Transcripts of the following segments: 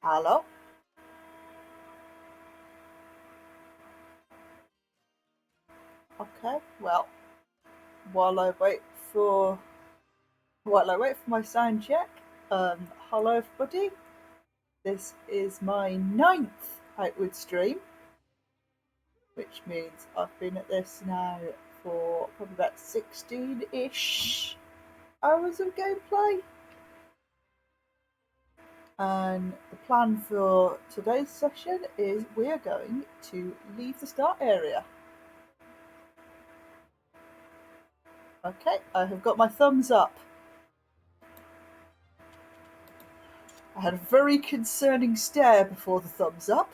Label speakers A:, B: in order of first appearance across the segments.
A: Hello? Okay, well, while I wait for my sound check, hello everybody. This is my 9th Outward stream, which means I've been at this now for probably about 16-ish hours of gameplay. And the plan for today's session is we are going to leave the start area. Okay, I have got my thumbs up. I had a very concerning stare before the thumbs up.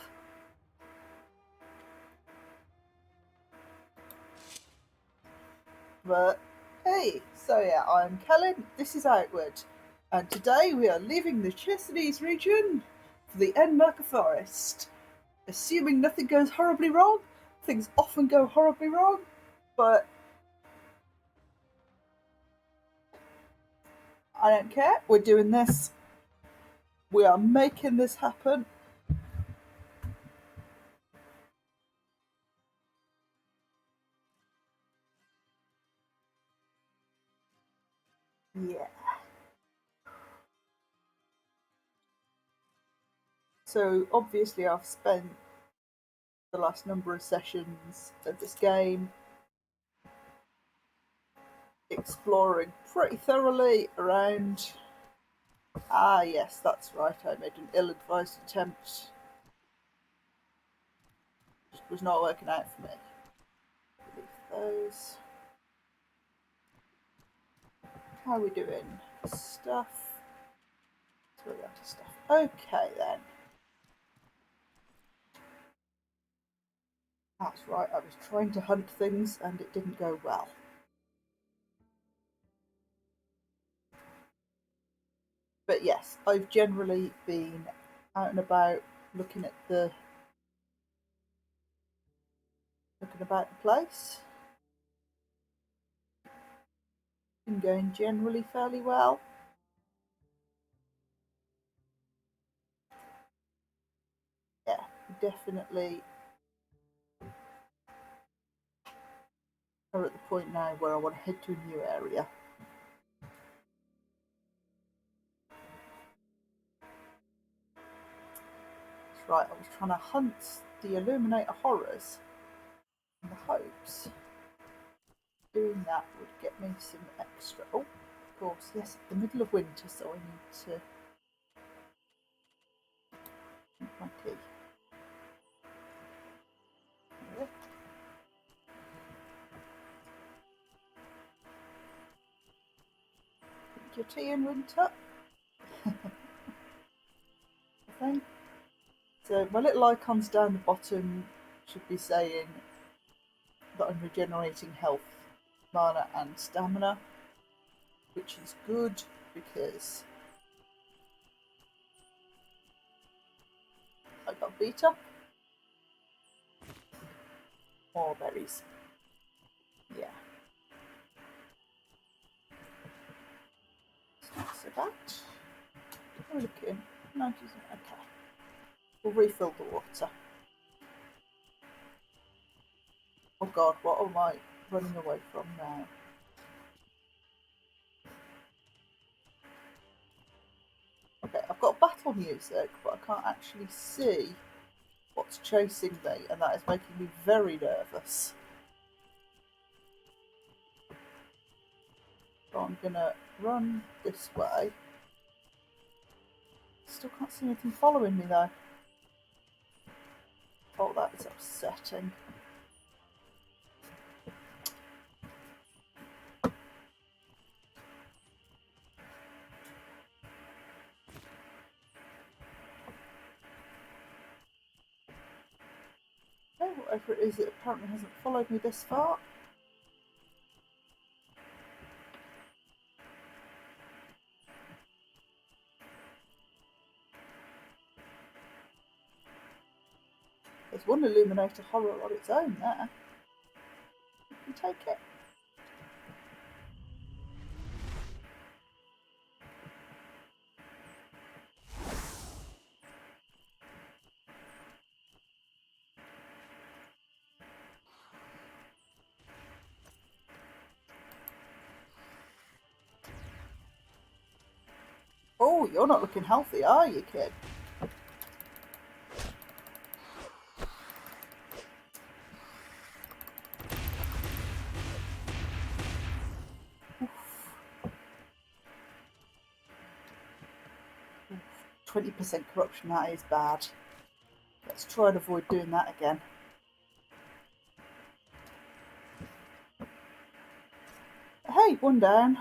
A: But hey, so yeah, I'm Kellen, this is Outward, and today we are leaving the Chesapeake region for the Enmerker Forest. Assuming nothing goes horribly wrong, things often go horribly wrong, but I don't care, we're doing this. We are making this happen. Yeah. So obviously I've spent the last number of sessions of this game exploring pretty thoroughly around. Ah yes, that's right, I made an ill-advised attempt. It was not working out for me. Delete those. How are we doing? Stuff. Let's go down to stuff. Okay then. That's right, I was trying to hunt things and it didn't go well. But yes, I've generally been out and about looking about the place. Been going generally fairly well. Yeah, definitely are at the point now where I want to head to a new area. That's right, I was trying to hunt the Illuminator Horrors in the hopes doing that would get me some extra. Oh, of course, yes, the middle of winter, so I need to drink my tea. There. Drink your tea in winter. Okay. So my little icons down the bottom should be saying that I'm regenerating health, mana and stamina, which is good because I got beat up. More berries. Yeah. So that. How are we looking? 90s. Okay. We'll refill the water. Oh god, what am I running away from now? Okay, I've got battle music, but I can't actually see what's chasing me, and that is making me very nervous. So I'm gonna run this way. Still can't see anything following me though. Oh, that is upsetting. Okay, whatever it is, it apparently hasn't followed me this far. There's one Illuminator Horror on its own there. You can take it. Oh, you're not looking healthy, are you, kid? Oof. 20% corruption, that is bad. Let's try and avoid doing that again. Hey, one down.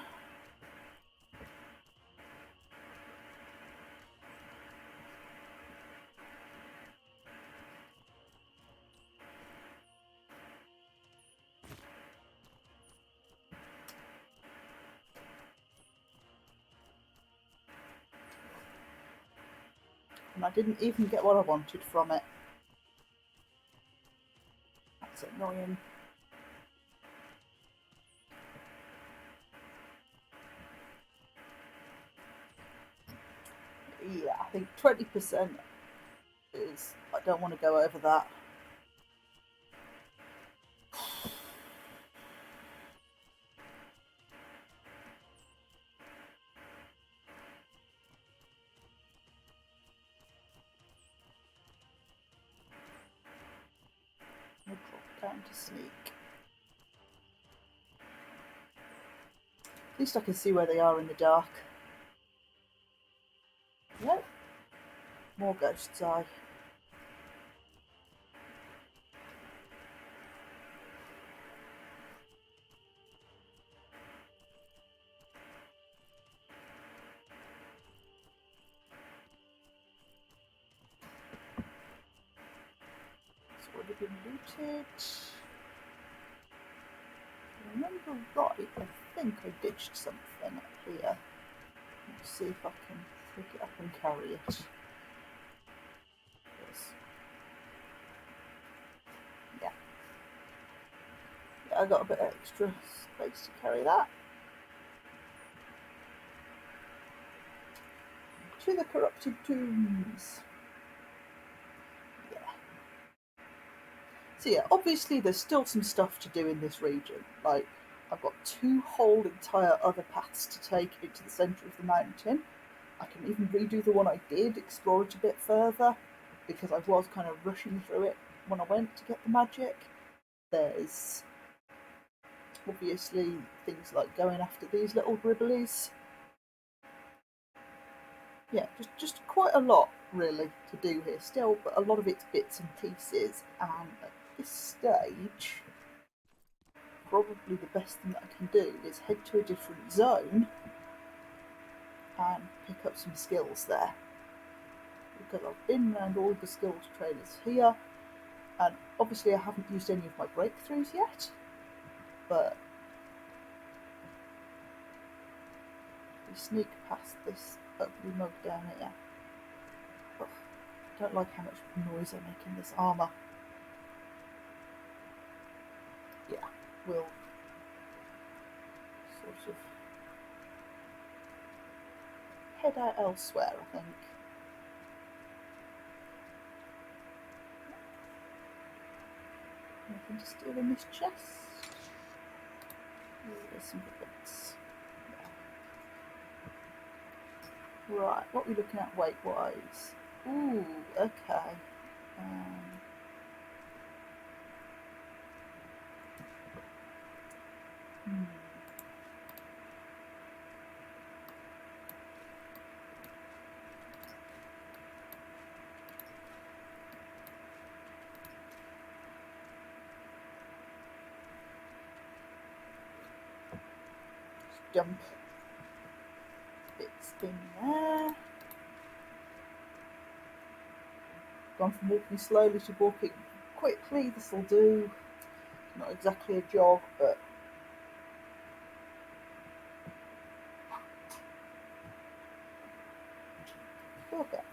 A: And I didn't even get what I wanted from it. That's annoying. Yeah, I think 20% is... I don't want to go over that. I'll drop down to sneak. At least I can see where they are in the dark. Yep. More ghosts' eye. It's already been looted. If I remember right, I think I ditched something up here. Let's see if I can pick it up and carry it. Yes. Yeah. I got a bit of extra space to carry that. To the corrupted tombs. Yeah. So yeah, obviously there's still some stuff to do in this region. Like, I've got 2 whole entire other paths to take into the centre of the mountain. I can even redo the one I did, explore it a bit further, because I was kind of rushing through it when I went to get the magic. There's obviously things like going after these little gribblies. Yeah, just quite a lot really to do here still, but a lot of it's bits and pieces, and at this stage probably the best thing that I can do is head to a different zone and pick up some skills there, because I've been around all the skills trailers here, and obviously I haven't used any of my breakthroughs yet, but we sneak past this ugly mug down here. Ugh, I don't like how much noise I make in this armour. Yeah, we'll sort of head out elsewhere, I think. Anything to steal in this chest? There's some good bits. Yeah. Right, what are we looking at weight-wise? Ooh, okay. Hmm. Dump bits in there. Gone from walking slowly to walking quickly. This will do. Not exactly a jog, but we'll get there.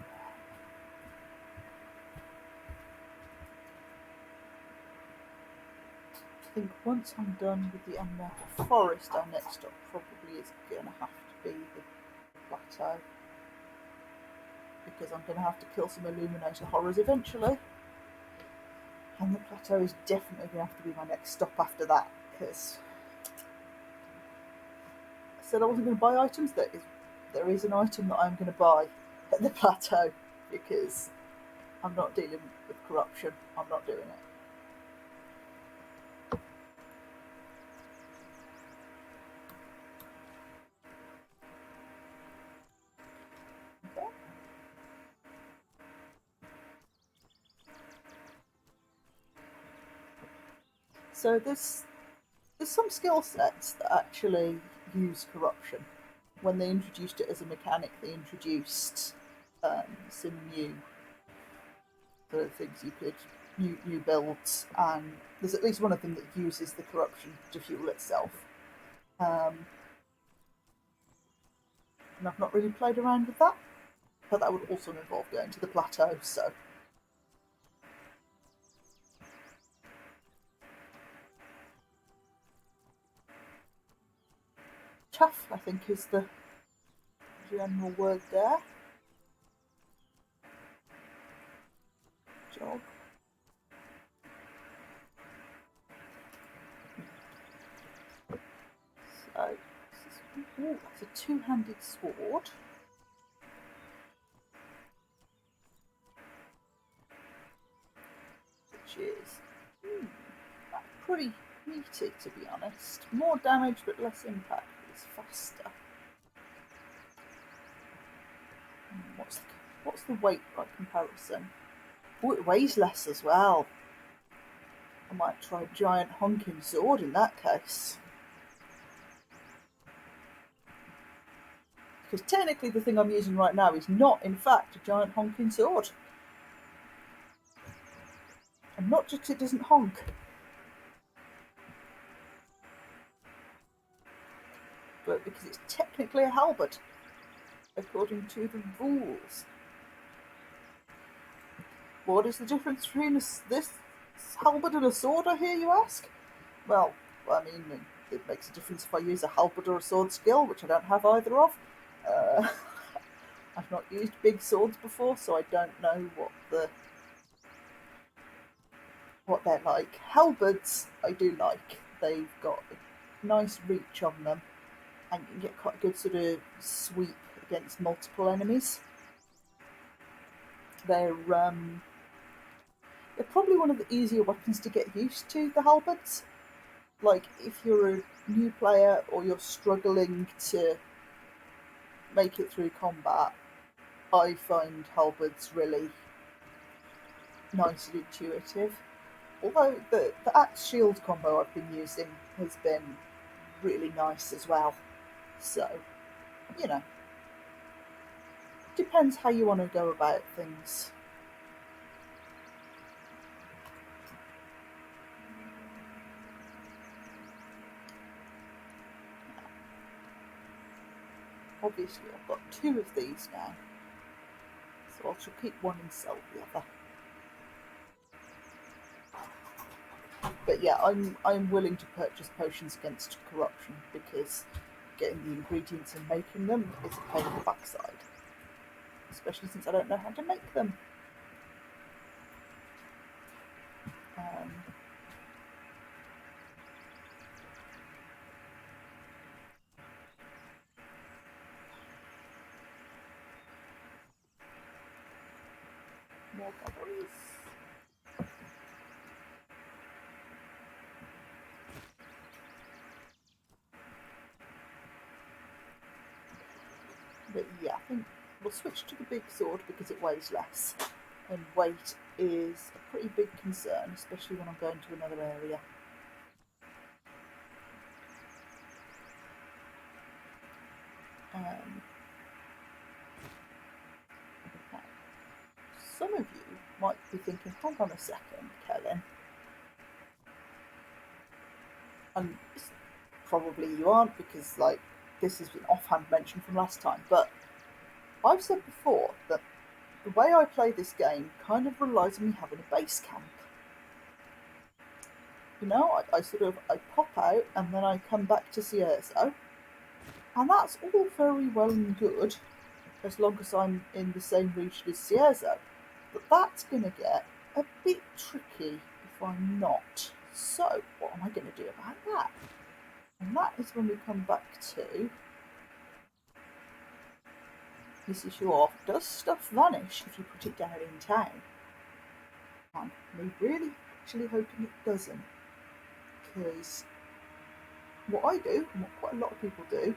A: I think once I'm done with the Illuminator Forest, our next stop probably is going to have to be the Plateau, because I'm going to have to kill some Illuminator Horrors eventually, and the Plateau is definitely going to have to be my next stop after that, because I said I wasn't going to buy items. That is there is an item that I'm going to buy at the Plateau because I'm not dealing with corruption. I'm not doing it. Okay. So there's some skill sets that actually use corruption. When they introduced it as a mechanic, they introduced some new sort of things you could, new builds, and there's at least one of them that uses the corruption to fuel itself. And I've not really played around with that, but that would also involve going to the Plateau, so. Chaff, I think, is the general word there. Job. So, that's a two-handed sword. Which is pretty meaty, to be honest. More damage but less impact. It's faster. What's the weight by comparison? Oh, it weighs less as well. I might try a giant honking sword in that case. Because technically the thing I'm using right now is not, in fact, a giant honking sword. And not just it doesn't honk. But because it's technically a halberd, according to the rules. What is the difference between this halberd and a sword, I hear you ask? Well, I mean, it makes a difference if I use a halberd or a sword skill, which I don't have either of. I've not used big swords before, so I don't know what they're like. Halberds, I do like. They've got a nice reach on them, and you can get quite a good sort of sweep against multiple enemies. They're probably one of the easier weapons to get used to, the halberds. Like, if you're a new player or you're struggling to make it through combat, I find halberds really nice and intuitive. Although the axe shield combo I've been using has been really nice as well. So, you know, depends how you want to go about things. Obviously, I've got two of these now, so I shall keep one and sell the other. But yeah, I'm willing to purchase potions against corruption because getting the ingredients and making them is a pain in the backside, especially since I don't know how to make them. More bubbles. But yeah, I think we'll switch to the big sword because it weighs less. And weight is a pretty big concern, especially when I'm going to another area. Some of you might be thinking, hang on a second, Kellen. And probably you aren't, because like this has been offhand mentioned from last time, but I've said before that the way I play this game kind of relies on me having a base camp. You know, I pop out and then I come back to Cierzo, and that's all very well and good as long as I'm in the same region as Cierzo. But that's going to get a bit tricky if I'm not. So, what am I going to do about that? And that is when we come back to this issue of does stuff vanish if you put it down in town? I'm really actually hoping it doesn't, because what I do, and what quite a lot of people do,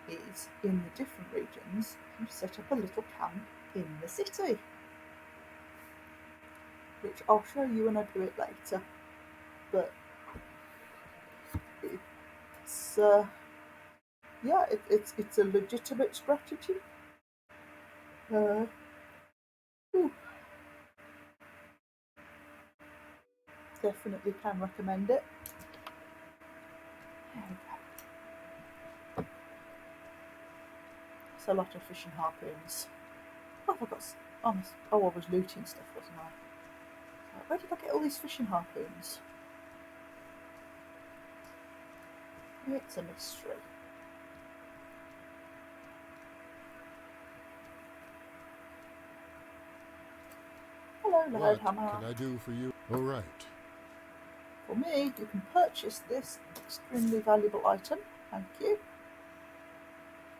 A: is in the different regions, you set up a little camp in the city, which I'll show you when I do it later. But it's yeah, it's a legitimate strategy. Definitely can recommend it. There we go. It's a lot of fishing harpoons. Oh, I got. Honest. Oh, I was looting stuff, wasn't I? Where did I get all these fishing harpoons? It's a mystery. Hello, Loud Hammer.
B: What can I do for you? All right.
A: For me, you can purchase this extremely valuable item. Thank you.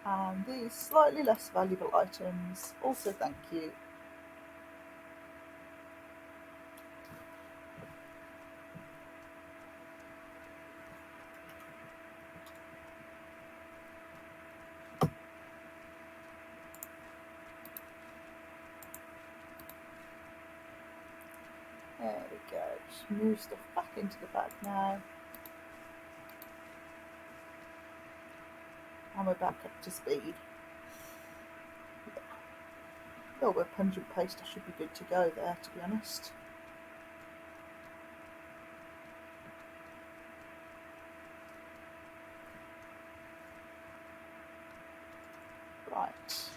A: And these slightly less valuable items, also thank you. There we go. Just move stuff back into the bag now. And we're back up to speed. Oh, with pungent paste, I should be good to go there, to be honest. Right.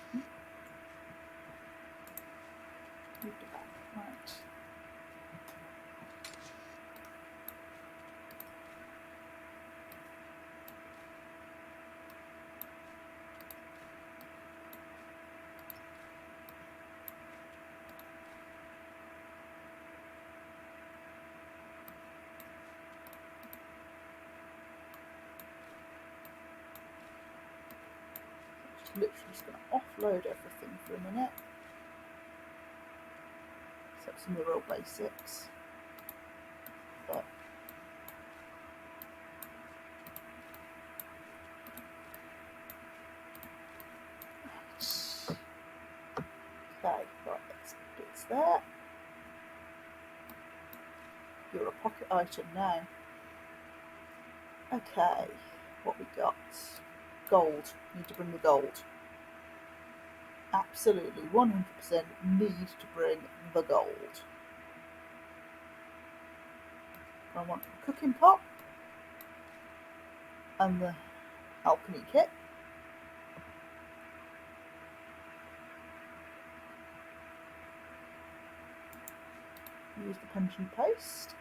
A: Move it back. Right. Literally just going to offload everything for a minute, except some of the real basics. But okay, right, it's there. You're a pocket item now. Okay, what we got? Gold. Need to bring the gold. Absolutely, 100% need to bring the gold. I want the cooking pot and the alchemy kit. Use the pungent paste.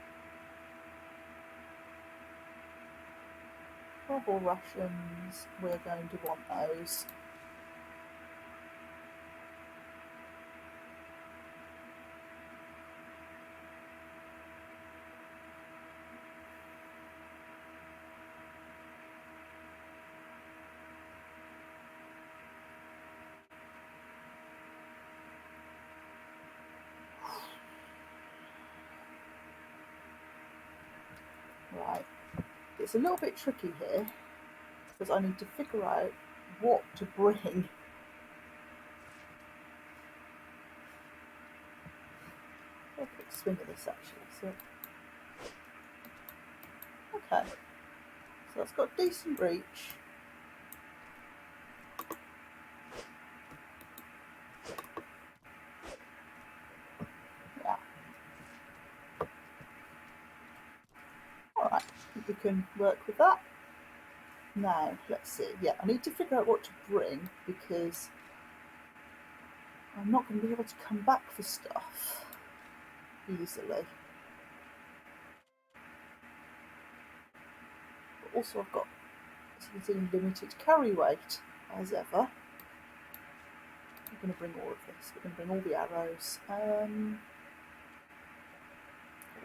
A: Rubble rations, we're going to want those. Right, it's a little bit tricky here because I need to figure out what to bring. I'll quick swing at this actually. So, okay, so it's got decent reach. Yeah. Alright, I think we can work with that. Now, let's see. Yeah, I need to figure out what to bring because I'm not going to be able to come back for stuff easily. But also I've got limited carry weight, as ever. We're going to bring all of this. We're going to bring all the arrows. All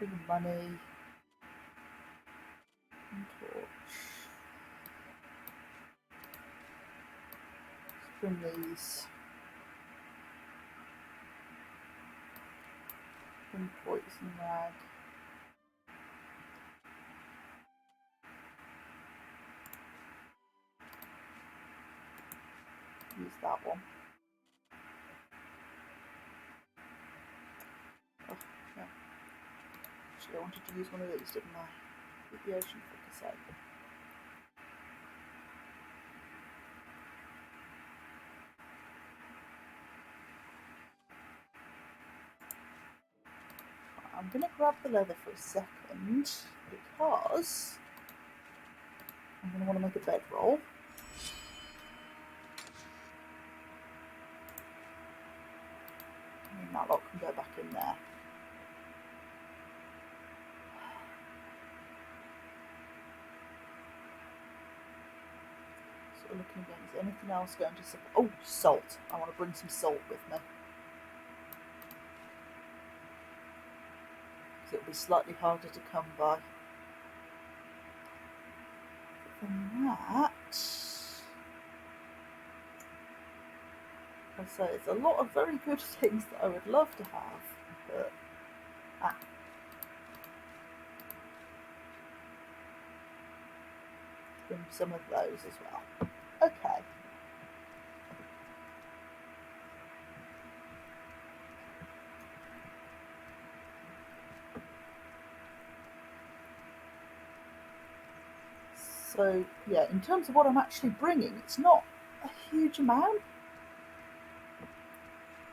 A: the money. And torch. Let's bring these. and poison rag. Use that one. Oh, no. Actually, I wanted to use one of these, didn't I? Keep the ocean focus out. I'm going to grab the leather for a second because I'm going to want to make a bedroll. And that lot can go back in there. So we're looking again, is there anything else going to support? Oh, salt. I want to bring some salt with me. Because it'll be slightly harder to come by. Than that, I say it's a lot of very good things that I would love to have, but bring some of those as well. Okay. So yeah, in terms of what I'm actually bringing, it's not a huge amount.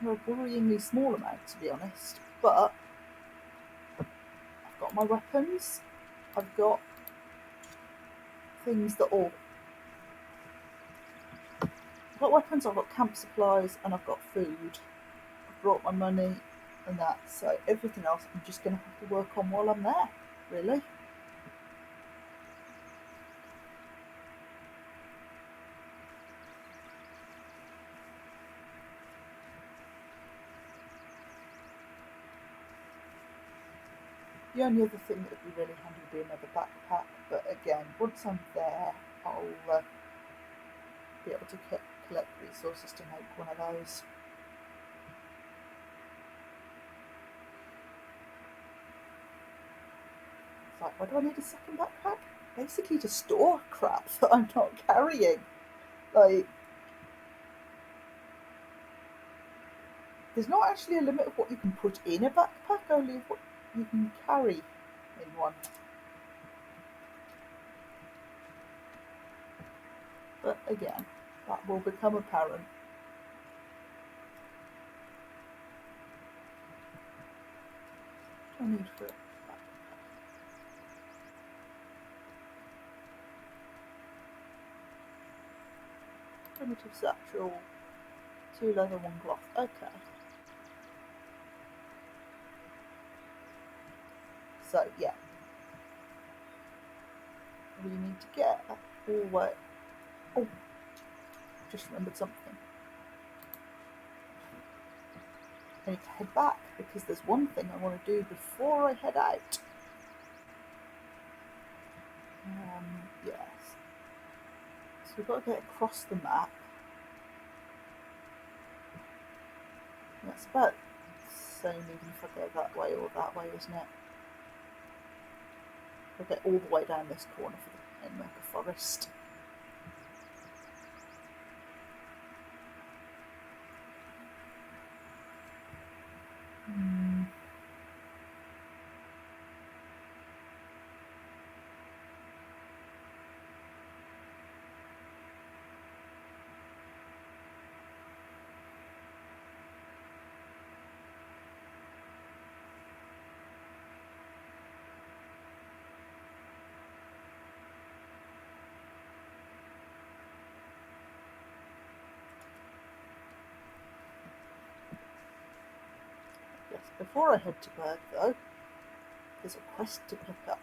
A: A worryingly small amount, to be honest. But I've got my weapons. I've got things that all. I've got weapons. I've got camp supplies, and I've got food. I've brought my money and that. So everything else, I'm just going to have to work on while I'm there. Really. The only other thing that would be really handy would be another backpack, but again, once I'm there, I'll be able to collect resources to make one of those. It's like, why do I need a second backpack? Basically to store crap that I'm not carrying. Like, there's not actually a limit of what you can put in a backpack, only of what you can carry in one. But again, that will become apparent. What do I need for it? Primitive satchel, 2 leather, 1 cloth. Okay. So yeah, we need to get all the way. Oh, just remembered something. I need to head back because there's one thing I want to do before I head out. Yes. So we've got to get across the map. That's about the same even if I go that way or that way, isn't it? I'll get all the way down this corner for the Rainmaker Forest. Yes, before I head to Berg though, there's a quest to pick up.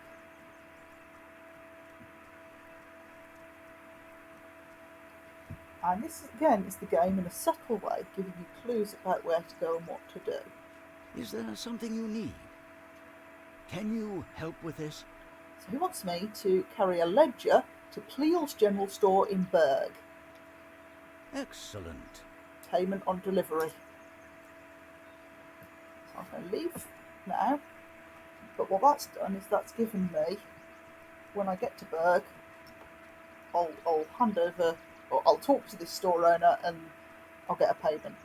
A: And this, again, is the game in a subtle way, giving you clues about where to go and what to do.
B: Is there something you need? Can you help with this?
A: So he wants me to carry a ledger to Pleal's General Store in Berg.
B: Excellent.
A: Payment on delivery. So I'm going to leave now. But what that's done is that's given me, when I get to Berg, I'll hand over, or I'll talk to this store owner and I'll get a payment.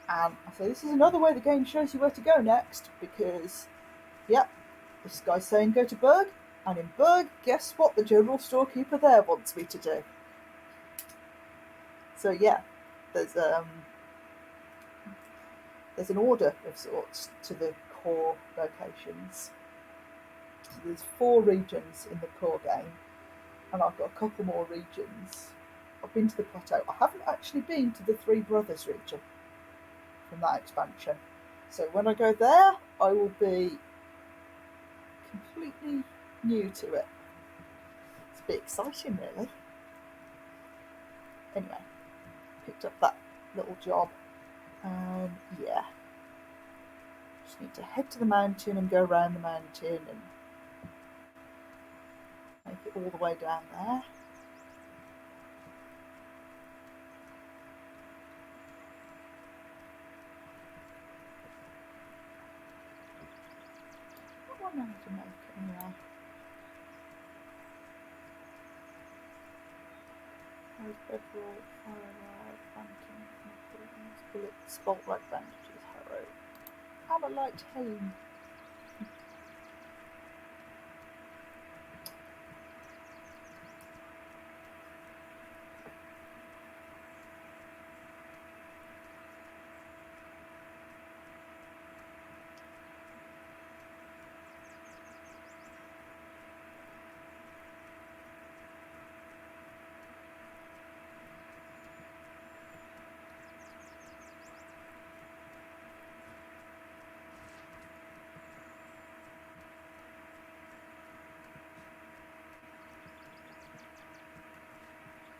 A: And I say, this is another way the game shows you where to go next, because, yep, this guy's saying go to Berg, and in Berg, guess what the general storekeeper there wants me to do? So yeah, there's an order of sorts to the core locations. There's 4 regions in the core game, and I've got a couple more regions. I've been to the Plateau. I haven't actually been to the Three Brothers region from that expansion. So when I go there, I will be completely new to it. It's a bit exciting, really. Anyway, picked up that little job, and yeah. Just need to head to the mountain and go around the mountain and make it all the way down there. What one I need to make anyway? Bedroll, fire, phantom, bullets, bolt like bandages, harrow. Hammer light helm.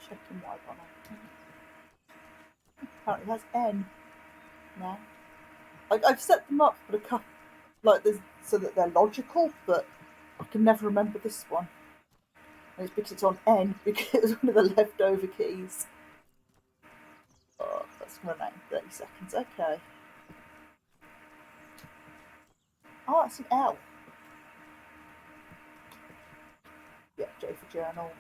A: Checking white on it. Apparently it has N now. I've set them up, but so that they're logical, but I can never remember this one. And it's because it's on N, because it was one of the leftover keys. Oh, that's going to run out in 30 seconds. Okay. Oh, that's an L. Yeah, J for journal.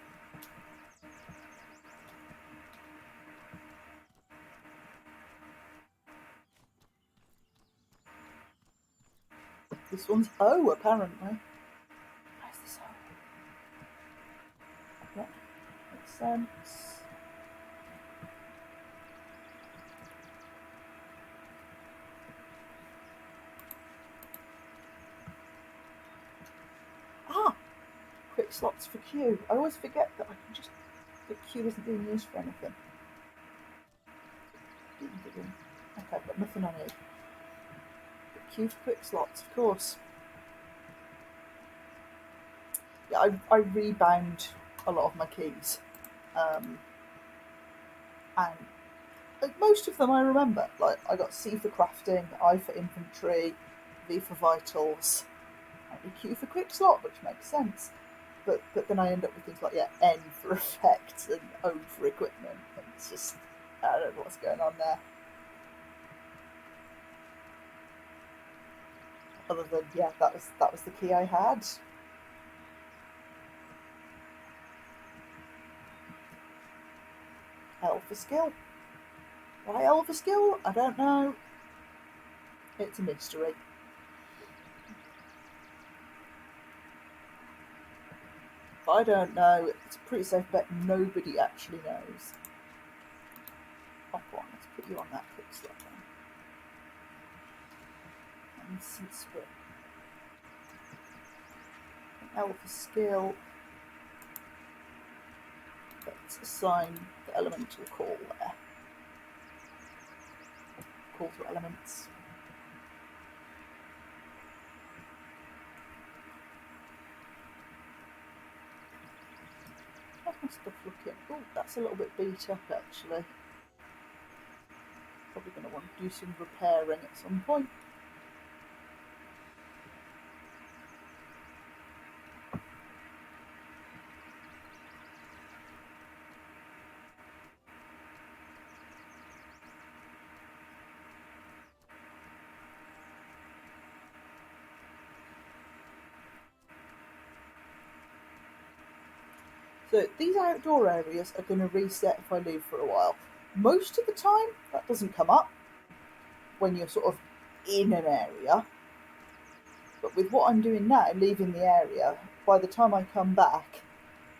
A: This one's O, apparently. Where's this O? Yeah, makes sense. Ah! Quick slots for Q. I always forget that Q isn't being used for anything. Okay, I've got nothing on it. Q for quick slots, of course. Yeah, I rebound a lot of my keys. And most of them I remember. Like, I got C for crafting, I for infantry, V for vitals, and Q for quick slot, which makes sense. But then I end up with things like, N for effects and O for equipment. And it's just, I don't know what's going on there. Other than, that was the key I had. L for skill. Why L for skill? I don't know. It's a mystery. If I don't know, it's a pretty safe bet nobody actually knows. Hop on, let's put you on that quick slot then. And since we're an L for skill, let's assign the elemental call there. Call to elements. How's my stuff looking? Oh, that's a little bit beat up actually. Probably going to want to do some repairing at some point. So these outdoor areas are going to reset if I leave for a while. Most of the time, that doesn't come up when you're sort of in an area. But with what I'm doing now, leaving the area, by the time I come back,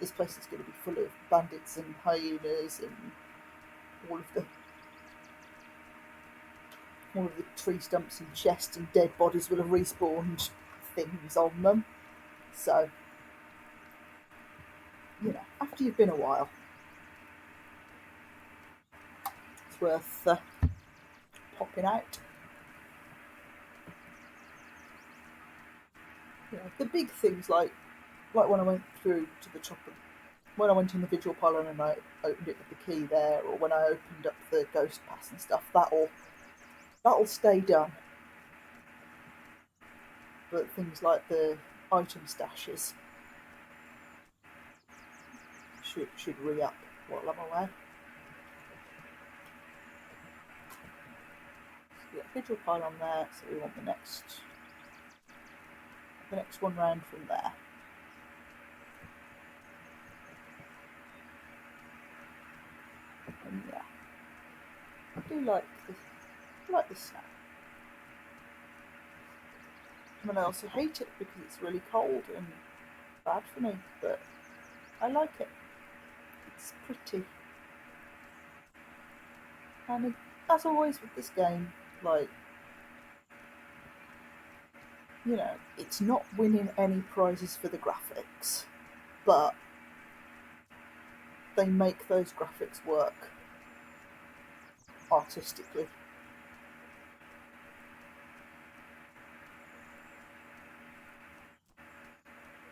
A: this place is going to be full of bandits and hyenas and all of the tree stumps and chests and dead bodies will have respawned things on them. So, after you've been a while, it's worth popping out. The big things like when I went through to the top of, when I went in the vigil pylon and I opened it with the key there, or when I opened up the ghost pass and stuff, that'll stay done. But things like the item stashes should re-up while I'm away. So we got vigil pylon there, so we want the next one round from there. And yeah, I do like this. I like this snack. And I also hate it because it's really cold and bad for me, but I like it. It's pretty. And as always with this game, it's not winning any prizes for the graphics, but they make those graphics work artistically.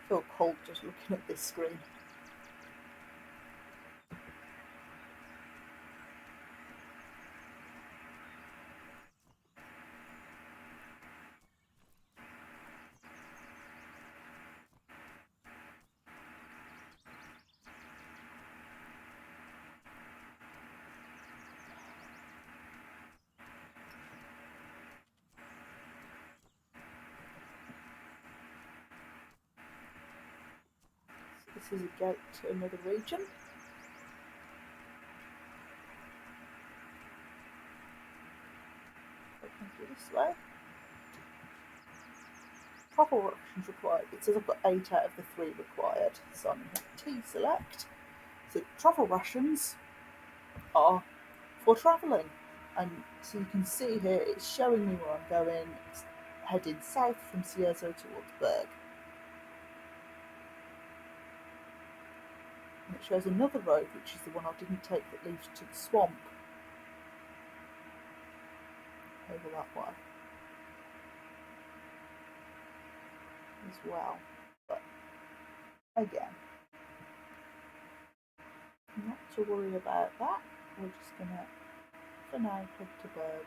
A: I feel cold just looking at this screen. This is a gate to another region. Open through this way. Travel rations required. It says I've got 8 out of the 3 required, so I'm going to hit T select. So travel rations are for travelling, and so you can see here it's showing me where I'm going. It's heading south from Cierzo towards Berg. And it shows another road, which is the one I didn't take, that leads to the swamp over that way as well. But again, not to worry about that. We're just gonna, for now, head to Berg.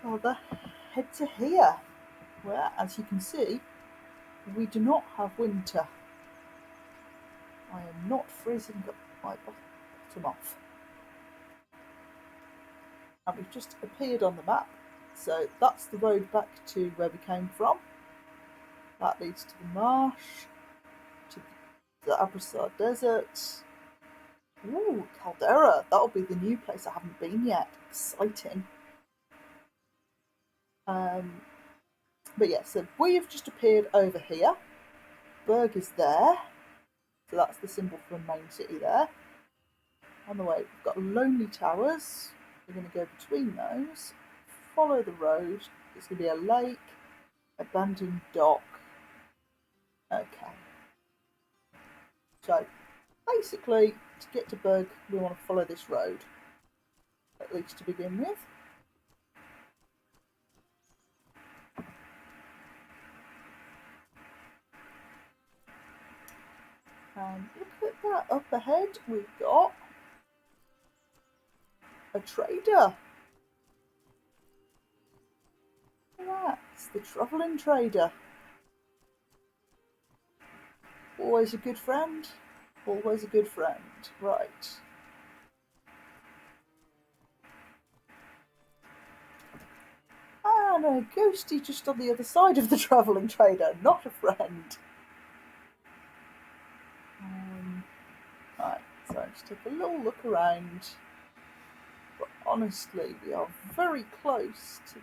A: We'll rather head to here, where, as you can see, we do not have winter. I am not freezing up my bottom off. And we've just appeared on the map, so that's the road back to where we came from. That leads to the marsh, to the Abrasar Desert. Ooh, Caldera, that'll be the new place I haven't been yet. Exciting. But yeah, so we've just appeared over here. Berg is there, so that's the symbol for the main city there. On the way, we've got Lonely Towers. We're going to go between those, follow the road. There's going to be a lake, abandoned dock. Okay. So basically, to get to Berg, we want to follow this road, at least to begin with. And look at that, up ahead we've got a trader. That's the travelling trader. Always a good friend. Always a good friend. Right. And a ghosty just on the other side of the travelling trader. Not a friend. Let's take a little look around. But honestly, we are very close to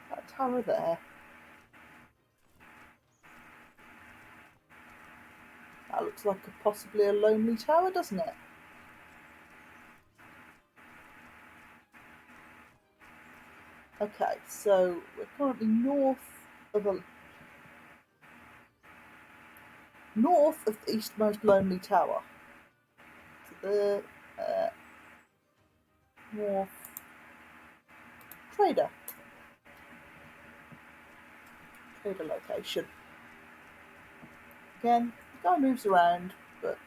A: that tower there. That looks like possibly a lonely tower, doesn't it? Okay, so we're currently north of the eastmost lonely tower. So the north trader location. Again, the guy moves around, but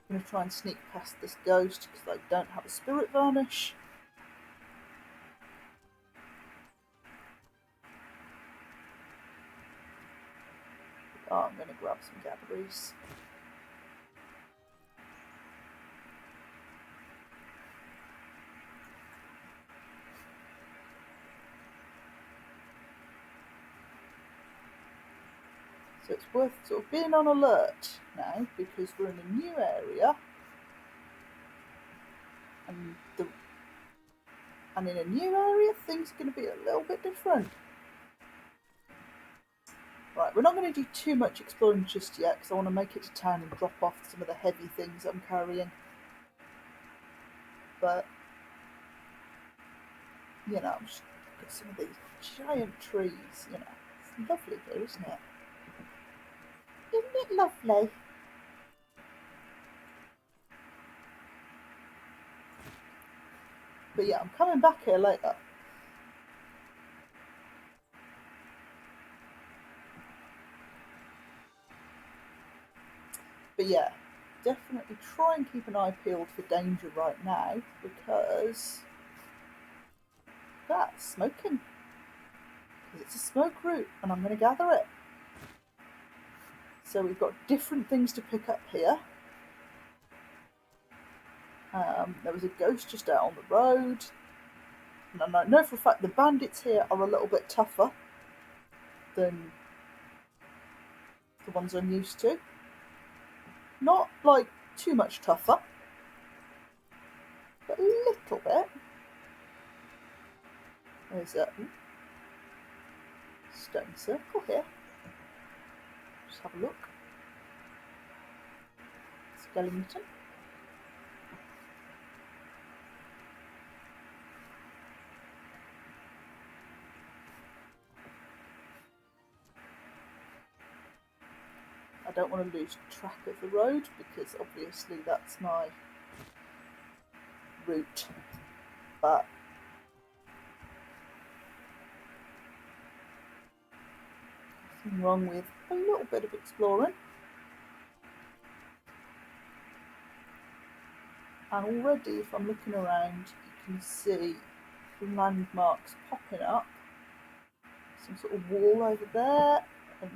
A: I'm going to try and sneak past this ghost because I don't have a spirit varnish. Oh, I'm going to grab some gatherers. So it's worth sort of being on alert now because we're in a new area, and in a new area things are going to be a little bit different. Right, we're not going to do too much exploring just yet because I want to make it to town and drop off some of the heavy things I'm carrying. But, you know, just look at some of these giant trees, you know. It's lovely here, isn't it? Isn't it lovely? But yeah, I'm coming back here later. But yeah, definitely try and keep an eye peeled for danger right now because that's smoking. Because it's a smoke route and I'm going to gather it. So we've got different things to pick up here. There was a ghost just out on the road. And I know for a fact the bandits here are a little bit tougher than the ones I'm used to. Not like too much tougher, but a little bit. There's a stone circle here. Just have a look. Skeleton. I don't want to lose track of the road because obviously that's my route, but nothing wrong with a little bit of exploring. And already, if I'm looking around, you can see landmarks popping up. Some sort of wall over there, and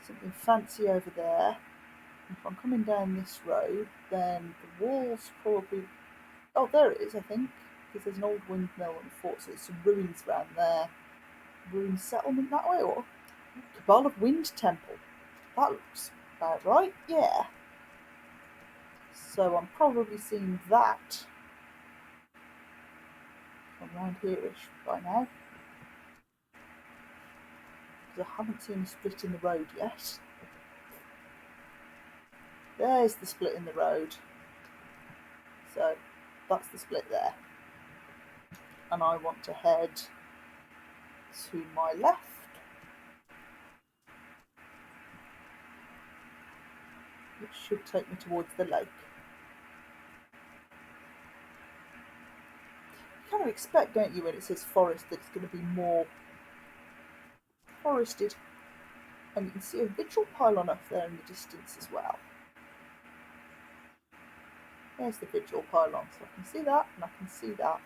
A: something fancy over there. And if I'm coming down this road, then the wall's probably... Oh, there it is, I think, because there's an old windmill and fort, so there's some ruins around there. Ruined settlement that way, or Cabal of Wind Temple. That looks about right, yeah. So I'm probably seeing that around here-ish by now. Because I haven't seen a split in the road yet. There's the split in the road. So that's the split there. And I want to head to my left. Which should take me towards the lake. You kind of expect, don't you, when it says forest, that it's going to be more forested. And you can see a vigil pylon up there in the distance as well. There's the vigil pylon, so I can see that, and I can see that.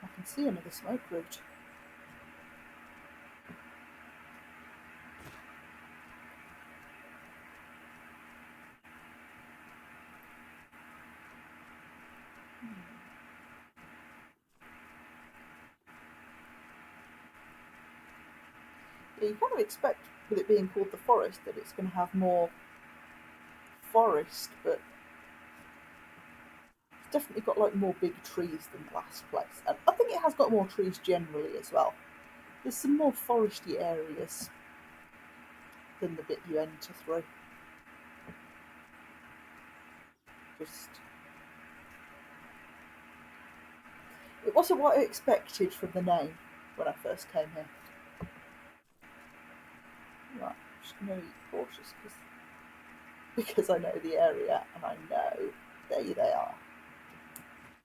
A: I can see another smoke route. Yeah, you kind of expect, with it being called the forest, that it's going to have more forest, but it's definitely got like more big trees than the last place. And I think it has got more trees generally as well. There's some more foresty areas than the bit you enter through. Just, it wasn't what I expected from the name when I first came here. Right, I'm just going to be cautious because I know the area and I know there they are.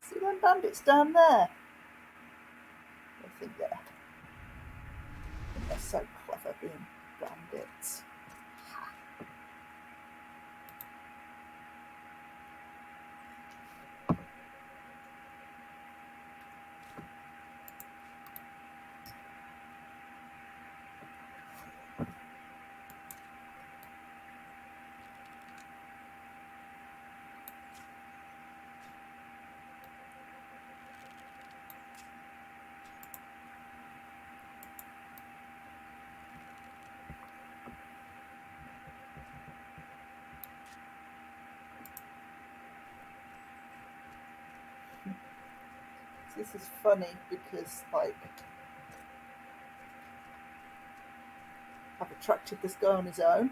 A: See them bandits down there? I think they're so clever being bandits. This is funny because, like, I've attracted this guy on his own.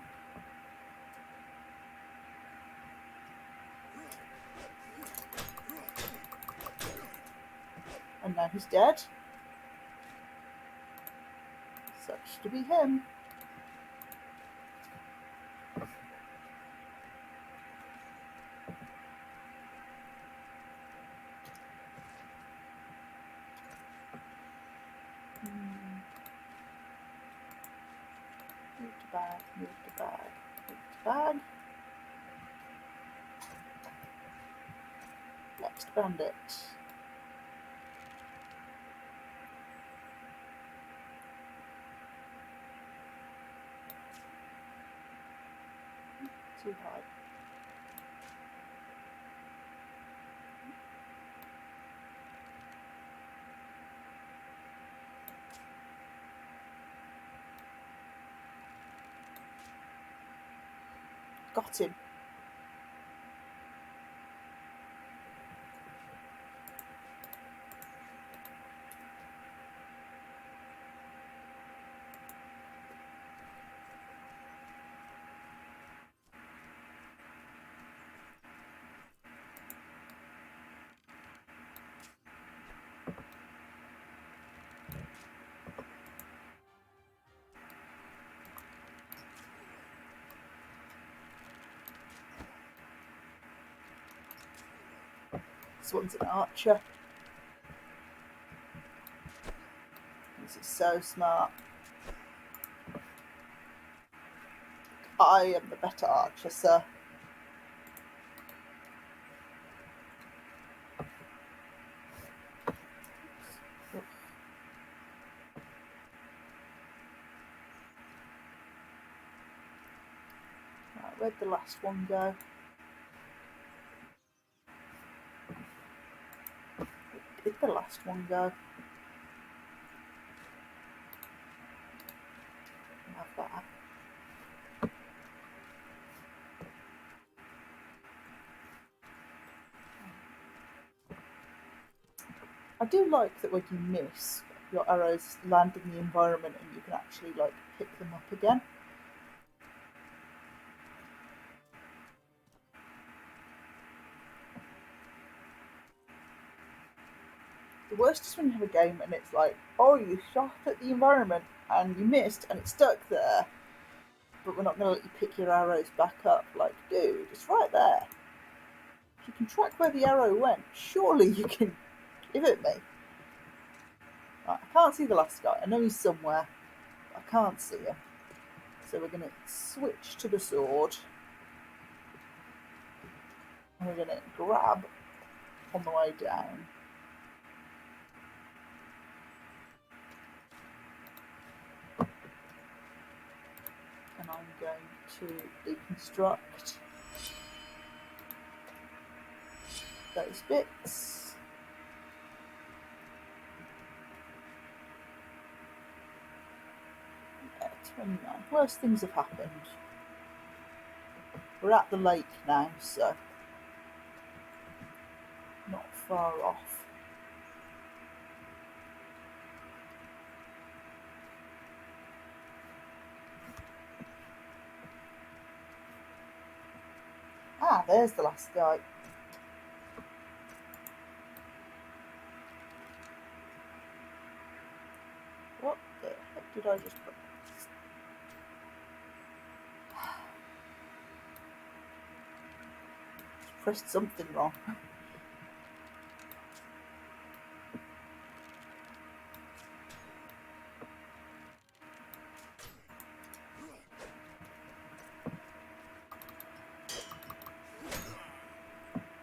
A: And now he's dead. Such to be him. Move to bag, move to bag, move to bag. Next bandit. Too high. Got him. This one's an archer. This is so smart. I am the better archer, sir. Right, where'd the last one go? Where did the last one go? Have that. I do like that when you miss, your arrows land in the environment and you can actually like pick them up again. The worst is when you have a game and it's like, oh, you shot at the environment and you missed and it's stuck there, but we're not going to let you pick your arrows back up. Like, dude, it's right there. If you can track where the arrow went, surely you can give it me. Right, I can't see the last guy. I know he's somewhere, but I can't see him. So we're going to switch to the sword. And we're going to grab on the way down. And I'm going to deconstruct those bits. 29. Worse things have happened. We're at the lake now, so not far off. Ah, there's the last guy. What the heck did I just put? Pressed something wrong.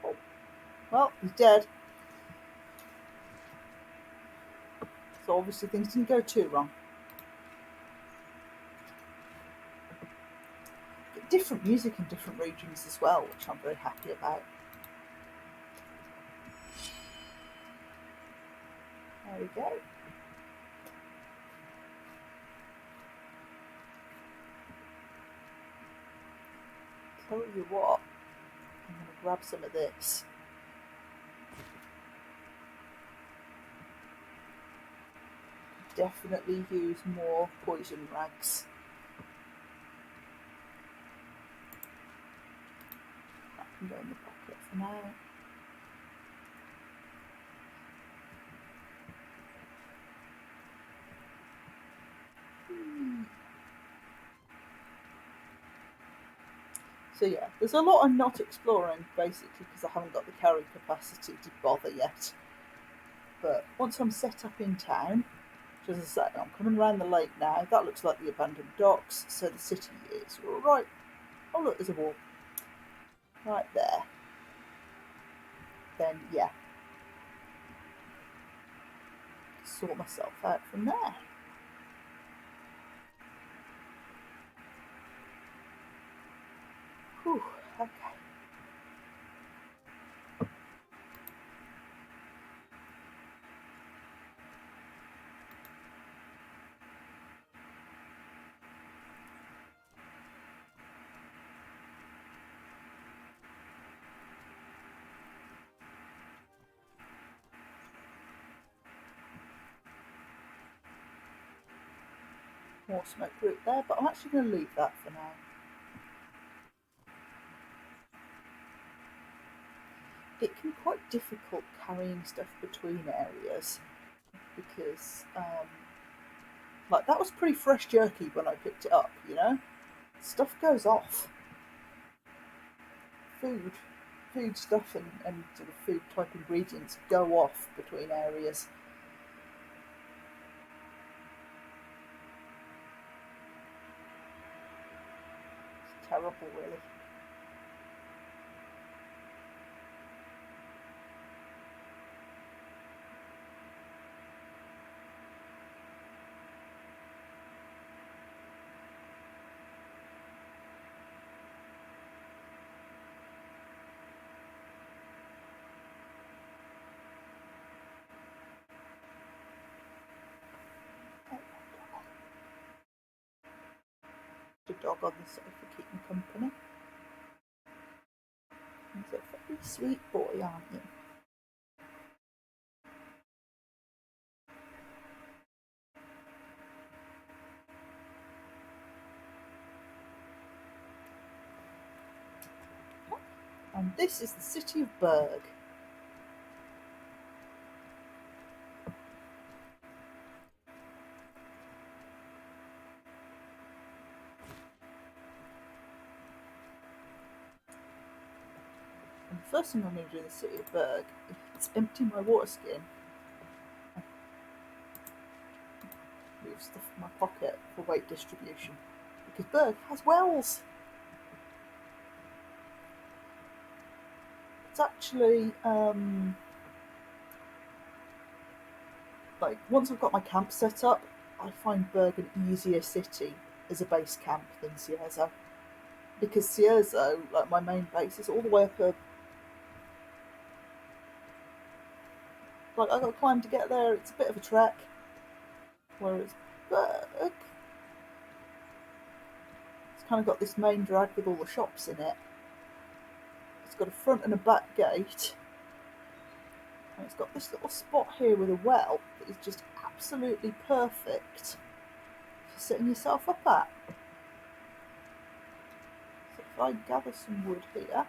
A: Oh. Well, he's dead. So obviously things didn't go too wrong. Get different music in different regions as well, which I'm very happy about. There we go. Tell you what, I'm going to grab some of this. Definitely use more poison rags. That can go in the pocket for now. So yeah, there's a lot I'm not exploring, basically, because I haven't got the carry capacity to bother yet. But once I'm set up in town, which as I say, I'm coming around the lake now, that looks like the abandoned docks, so the city is right. Oh look, there's a wall. Right there. Then yeah, sort myself out from there. Whew, okay. More smoke route there, but I'm actually going to leave that for now. It can be quite difficult carrying stuff between areas because, like, that was pretty fresh jerky when I picked it up, you know? Stuff goes off. Food stuff and sort of food type ingredients go off between areas. It's terrible, really. The dog on the sofa keeping company. He's a very sweet boy, aren't you? And this is the city of Berg. And the first thing I'm going to do in the city of Berg is empty my water skin. Move stuff in my pocket for weight distribution. Because Berg has wells. It's actually, like, once I've got my camp set up, I find Berg an easier city as a base camp than Cierzo. Because Cierzo, like my main base, is all the way up a... Like, I've got to climb to get there, it's a bit of a trek. Whereas Berg kind of got this main drag with all the shops in it. It's got a front and a back gate. And it's got this little spot here with a well that is just absolutely perfect for setting yourself up at. So if I gather some wood here,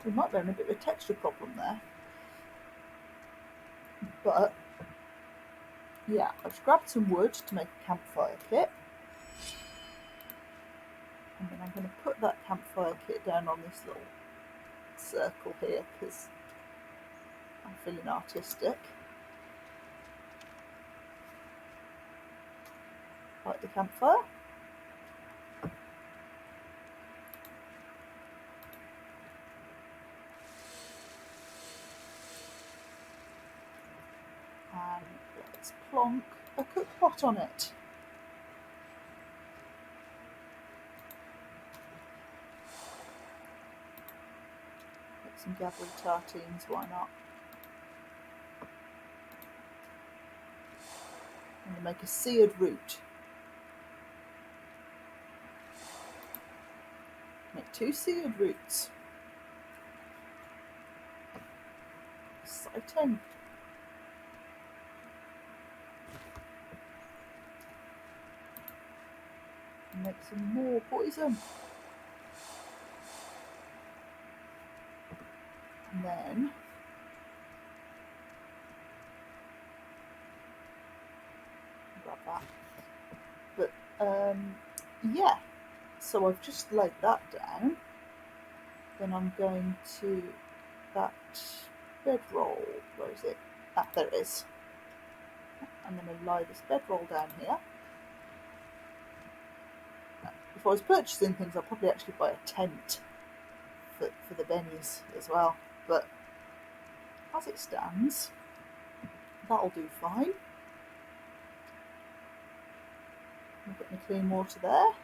A: we might be having a bit of a texture problem there. But yeah, I've just grabbed some wood to make a campfire kit. And then I'm going to put that campfire kit down on this little circle here because I'm feeling artistic. Light the campfire. And let's plonk a cook pot on it. Make some gathered tartines, why not? I'm going to make a seared root. Make 2 seared roots. Exciting. Make some more poison. And then grab that. But yeah, so I've just laid that down. Then I'm going to that bedroll. Where is it? Ah, there it is. I'm going to lie this bedroll down here. If I was purchasing things, I'd probably actually buy a tent for the bennies as well. But as it stands, that'll do fine. I've got my clean water there.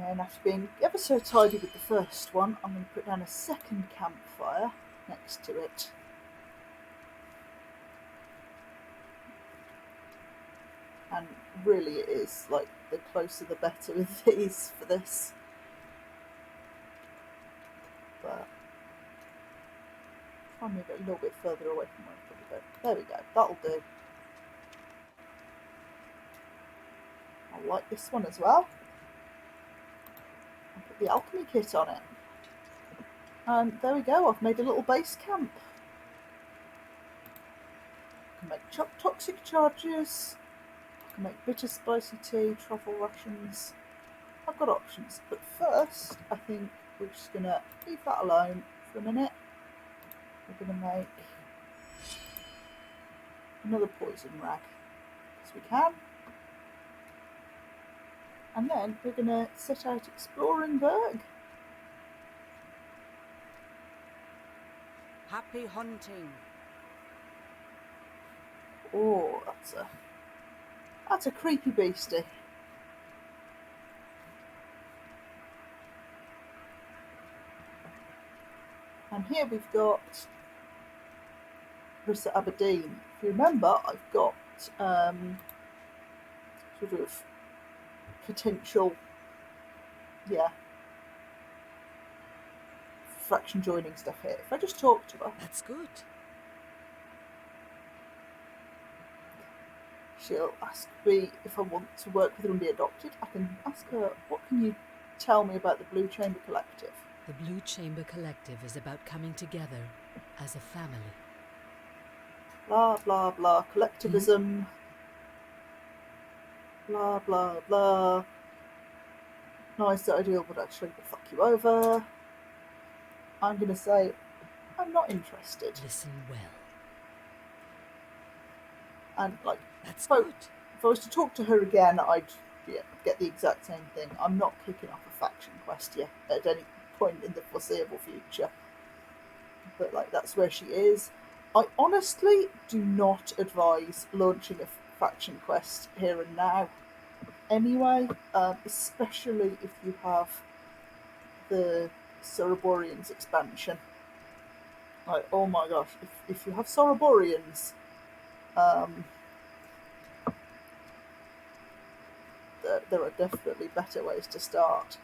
A: And after being ever so tidy with the first one, I'm going to put down a second campfire next to it. And really it is like the closer the better with these for this. But try and move it a little bit further away from where I'm going to go. There we go, that'll do. I like this one as well. I'll put the alchemy kit on it. And there we go, I've made a little base camp. I can make toxic charges. I can make bitter spicy tea, truffle rations. I've got options, but first I think we're just going to leave that alone for a minute. We're going to make another poison rag, as we can. And then we're going to set out exploring Berg.
C: Happy hunting.
A: Oh, that's a creepy beastie. And here we've got Rissa Aberdeen. If you remember, I've got sort of potential, fraction joining stuff here. If I just talk to her,
C: That's good.
A: she'll ask me if I want to work with her and be adopted. I can ask her, what can you tell me about the Blue Chamber Collective?
D: The Blue Chamber Collective is about coming together as a family.
A: Blah, blah, blah. Collectivism. Blah, blah, blah. Nice ideal, but actually will fuck you over. I'm going to say, I'm not interested.
D: Listen well.
A: And, like,
C: That's
A: if I
C: good.
A: was to talk to her again, I'd get the exact same thing. I'm not kicking off a faction quest yet at any point in the foreseeable future. But, like, that's where she is. I honestly do not advise launching a faction quest here and now. Anyway, especially if you have the Cerberorians expansion. Like, oh my gosh, if you have Cerberorians, um, there are definitely better ways to start.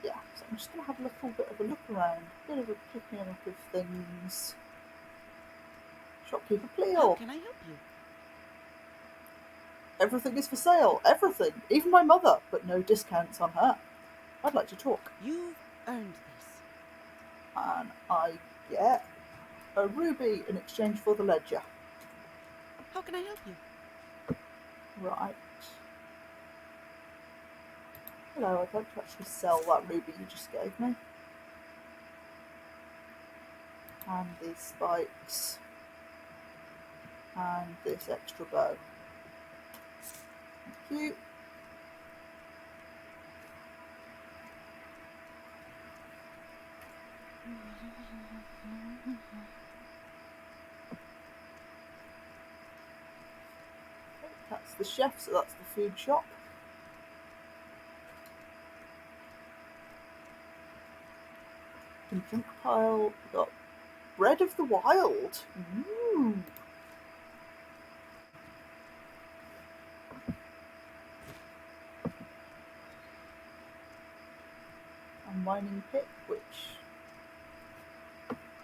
A: Yeah, so I'm just going to have a little bit of a look around, a bit of a picking up of things. Shopkeeper
C: How
A: Pleal.
C: can I help you?
A: Everything is for sale, everything, even my mother, but no discounts on her. I'd like to talk.
C: You've earned this.
A: And I get a ruby in exchange for the ledger.
C: How can I help you?
A: Right. Hello, I'd like to actually sell that ruby you just gave me. And these spikes. And this extra bow. Thank you. That's the chef, so that's the food shop. In junk pile, we've got bread of the wild. Ooh. A mining pit, which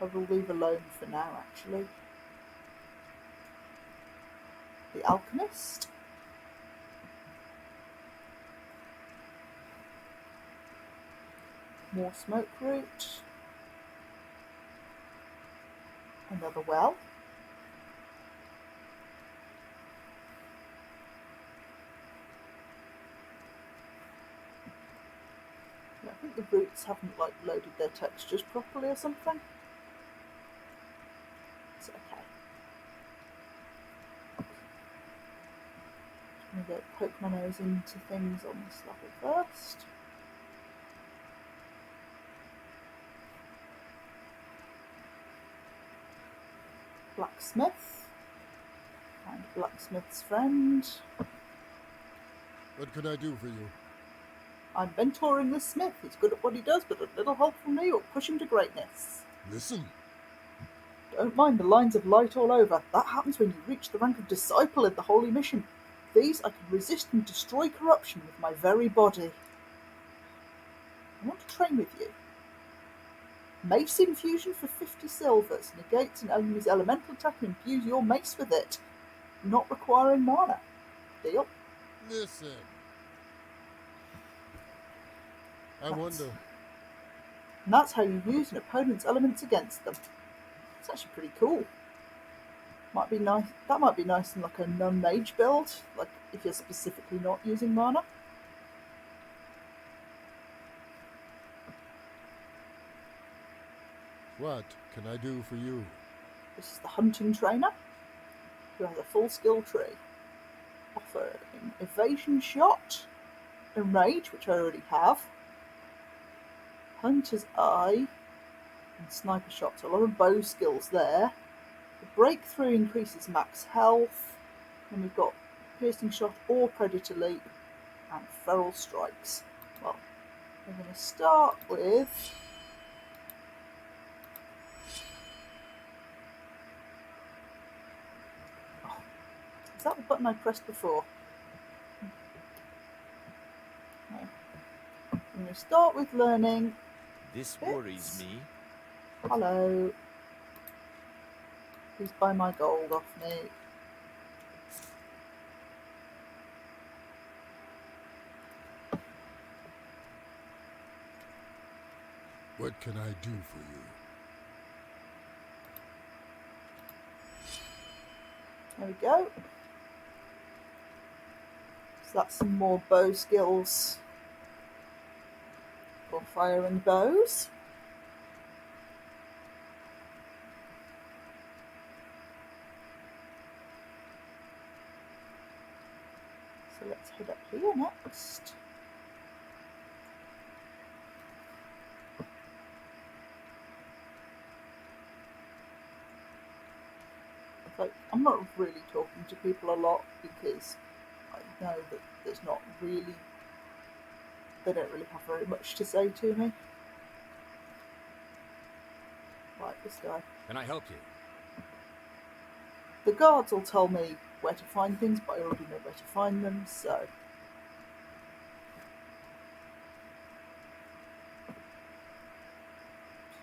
A: I will leave alone for now, actually. The alchemist. More smoke root. Another well. Yeah, I think the roots haven't like loaded their textures properly or something. It's okay. I'm going to poke my nose into things on this level first. Blacksmith. And blacksmith's friend.
E: What can I do for you?
A: I'm mentoring the smith. He's good at what he does, but a little help from me will push him to greatness.
E: Listen.
A: Don't mind the lines of light all over. That happens when you reach the rank of disciple in the holy mission. These I can resist and destroy corruption with my very body. I want to train with you. Mace infusion for 50 silvers. Negates an enemy's elemental attack and infuse your mace with it. Not requiring mana. Deal?
E: Listen. I wonder.
A: And that's how you use an opponent's elements against them. It's actually pretty cool. Might be nice. That might be nice in like a non-mage build, like if you're specifically not using mana.
E: What can I do for you?
A: This is the hunting trainer, who has a full skill tree. Offering evasion shot, enrage, which I already have, hunter's eye, and sniper shot. So a lot of bow skills there. The breakthrough increases max health. Then we've got piercing shot or predator leap, and feral strikes. Well, we're going to start with is that the button I pressed before? No. I'm going to start with learning.
F: This
A: bits.
F: worries me.
A: Hello. Please buy my gold off me.
E: What can I do for you?
A: There we go. So that's some more bow skills for firing bows. So let's head up here next. Like, I'm not really talking to people a lot because I know that there's not really, they don't really have very much to say to me. Like this guy.
B: Can I help you?
A: The guards will tell me where to find things, but I already know where to find them, so.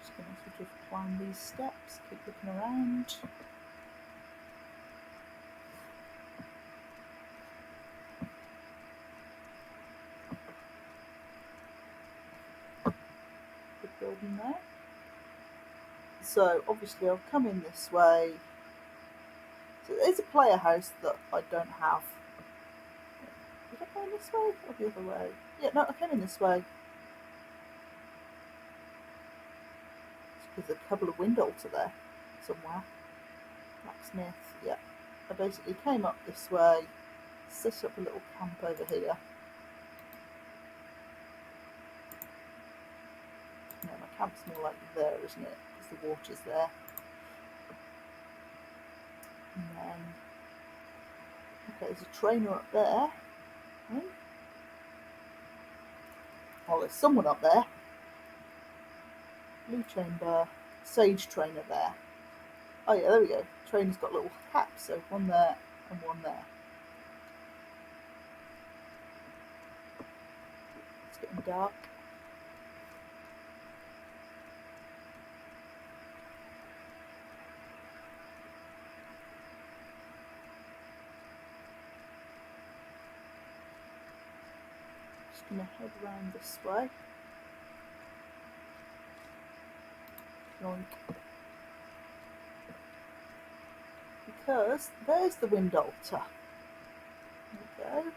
A: Just gonna sort of climb these steps, keep looking around. Big building there. So obviously I'll come in this way. So there's a player house that I don't have. Did I go in this way or the other way? Yeah, no, I came in this way. There's a couple of windows there somewhere. Blacksmith, yeah. I basically came up this way, set up a little camp over here. No, my camp's more like there, isn't it? Because the water's there. And then, okay, there's a trainer up there. Oh, there's someone up there. Blue chamber, sage trainer there. Oh yeah, there we go. Trainer's got little caps, so one there and one there. It's getting dark. Just gonna head around this way. Yoink. Because there's the wind altar. There we go.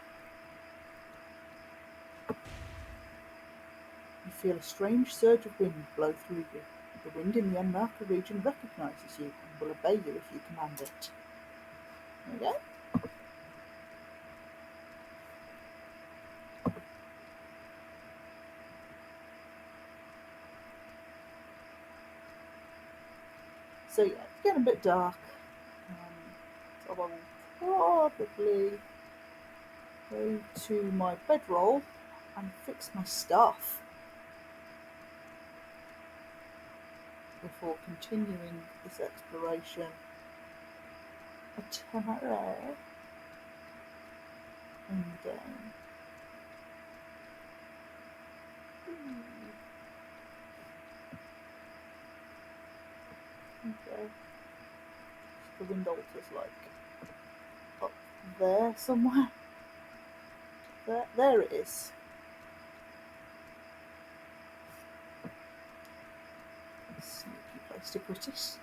A: You feel a strange surge of wind blow through you. The wind in the Unmarked region recognises you and will obey you if you command it. There we go. So yeah, it's getting a bit dark. So I will probably go to my bedroll and fix my stuff before continuing this exploration. A temporary and down. Okay. The wind altar's like up there somewhere. There it is. Sneaky place to put it.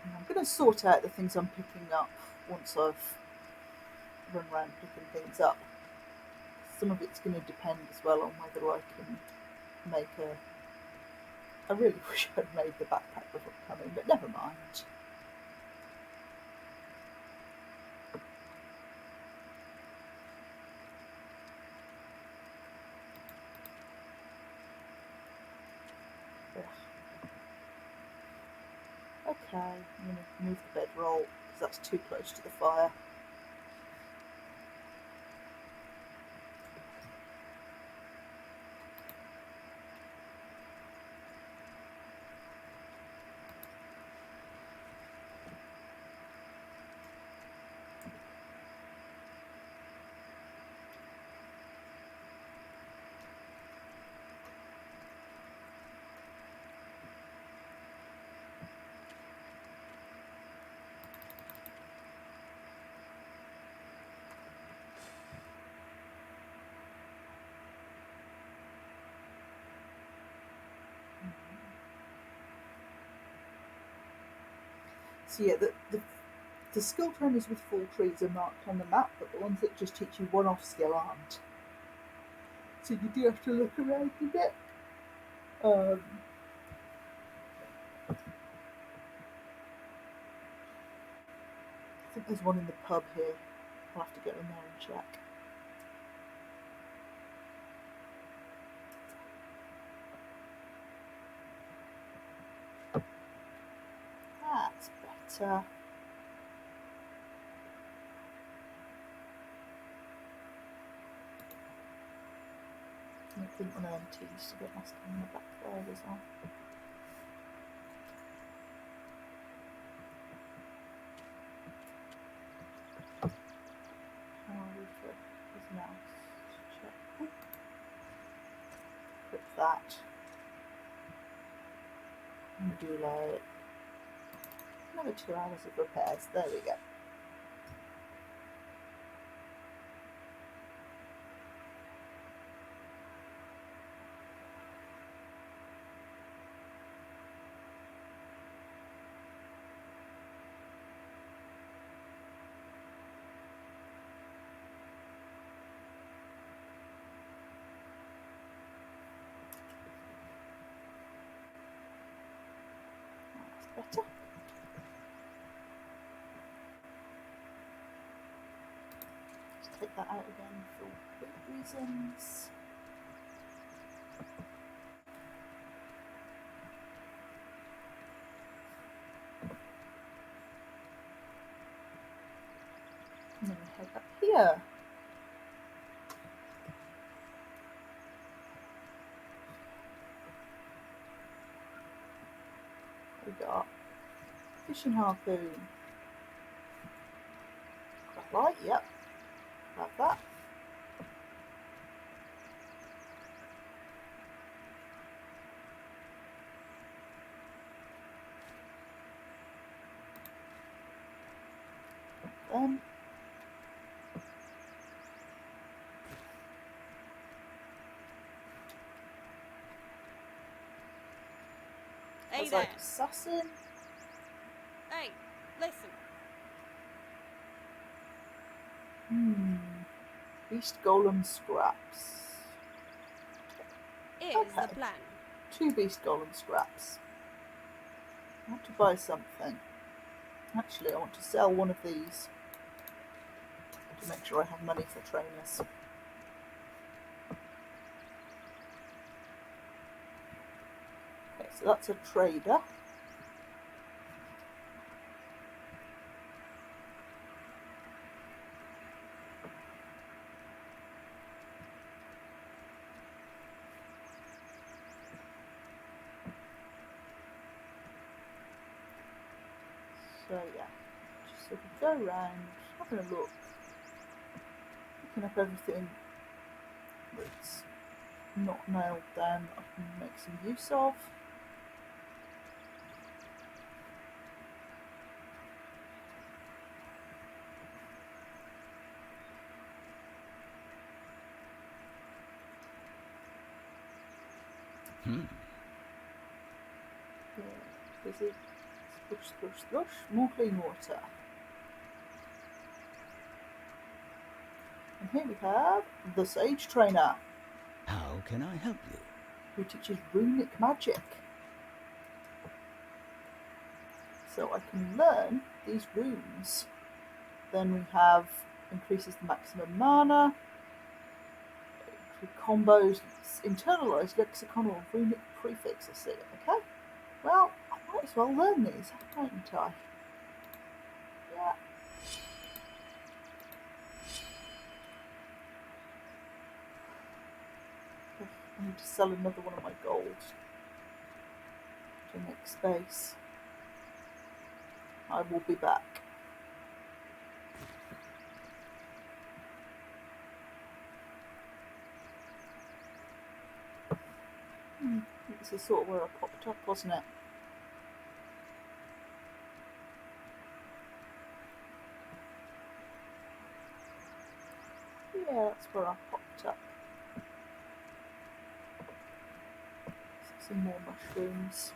A: And I'm going to sort out the things I'm picking up once I've run around picking things up. Some of it's going to depend as well on whether I can make a... I really wish I'd made the backpack before coming, but never mind. Okay, I'm going to move the bedroll because that's too close to the fire. So yeah, the skill trainers with full trees are marked on the map, but the ones that just teach you one-off skill aren't. So you do have to look around a bit. I think there's one in the pub here. I'll have to go in there and check. That's better. I think one of them teas to get my skin in the back there as well. Check. Put that. And do like another 2 hours of repairs. There we go. Better. Just take that out again for big reasons. And then we head up here. We got fishing harpoon. Light, yep. Have that. Then
C: Hey
A: as
C: there.
A: like assassin.
C: Hey, listen.
A: Beast golem scraps.
C: Here's
A: Okay.
C: the plan.
A: 2 beast golem scraps. I want to buy something. Actually, I want to sell one of these to make sure I have money for trainers. Okay, so that's a trader. So yeah, just sort of go around, having a look, picking up everything that's not nailed down that I can make some use of. Yeah, busy. Splush, splush, splush. More clean water. And here we have the Sage Trainer,
B: How can I help you?
A: who teaches runic magic. So I can learn these runes. Then we have increases the maximum mana, combos, internalized lexiconal runic prefix. I see. Okay. Well, I might as well learn these, mightn't I? Yeah. I need to sell another one of my gold to make space. I will be back. This is sort of where I popped up, wasn't it? Yeah, that's where I popped up. Some more mushrooms.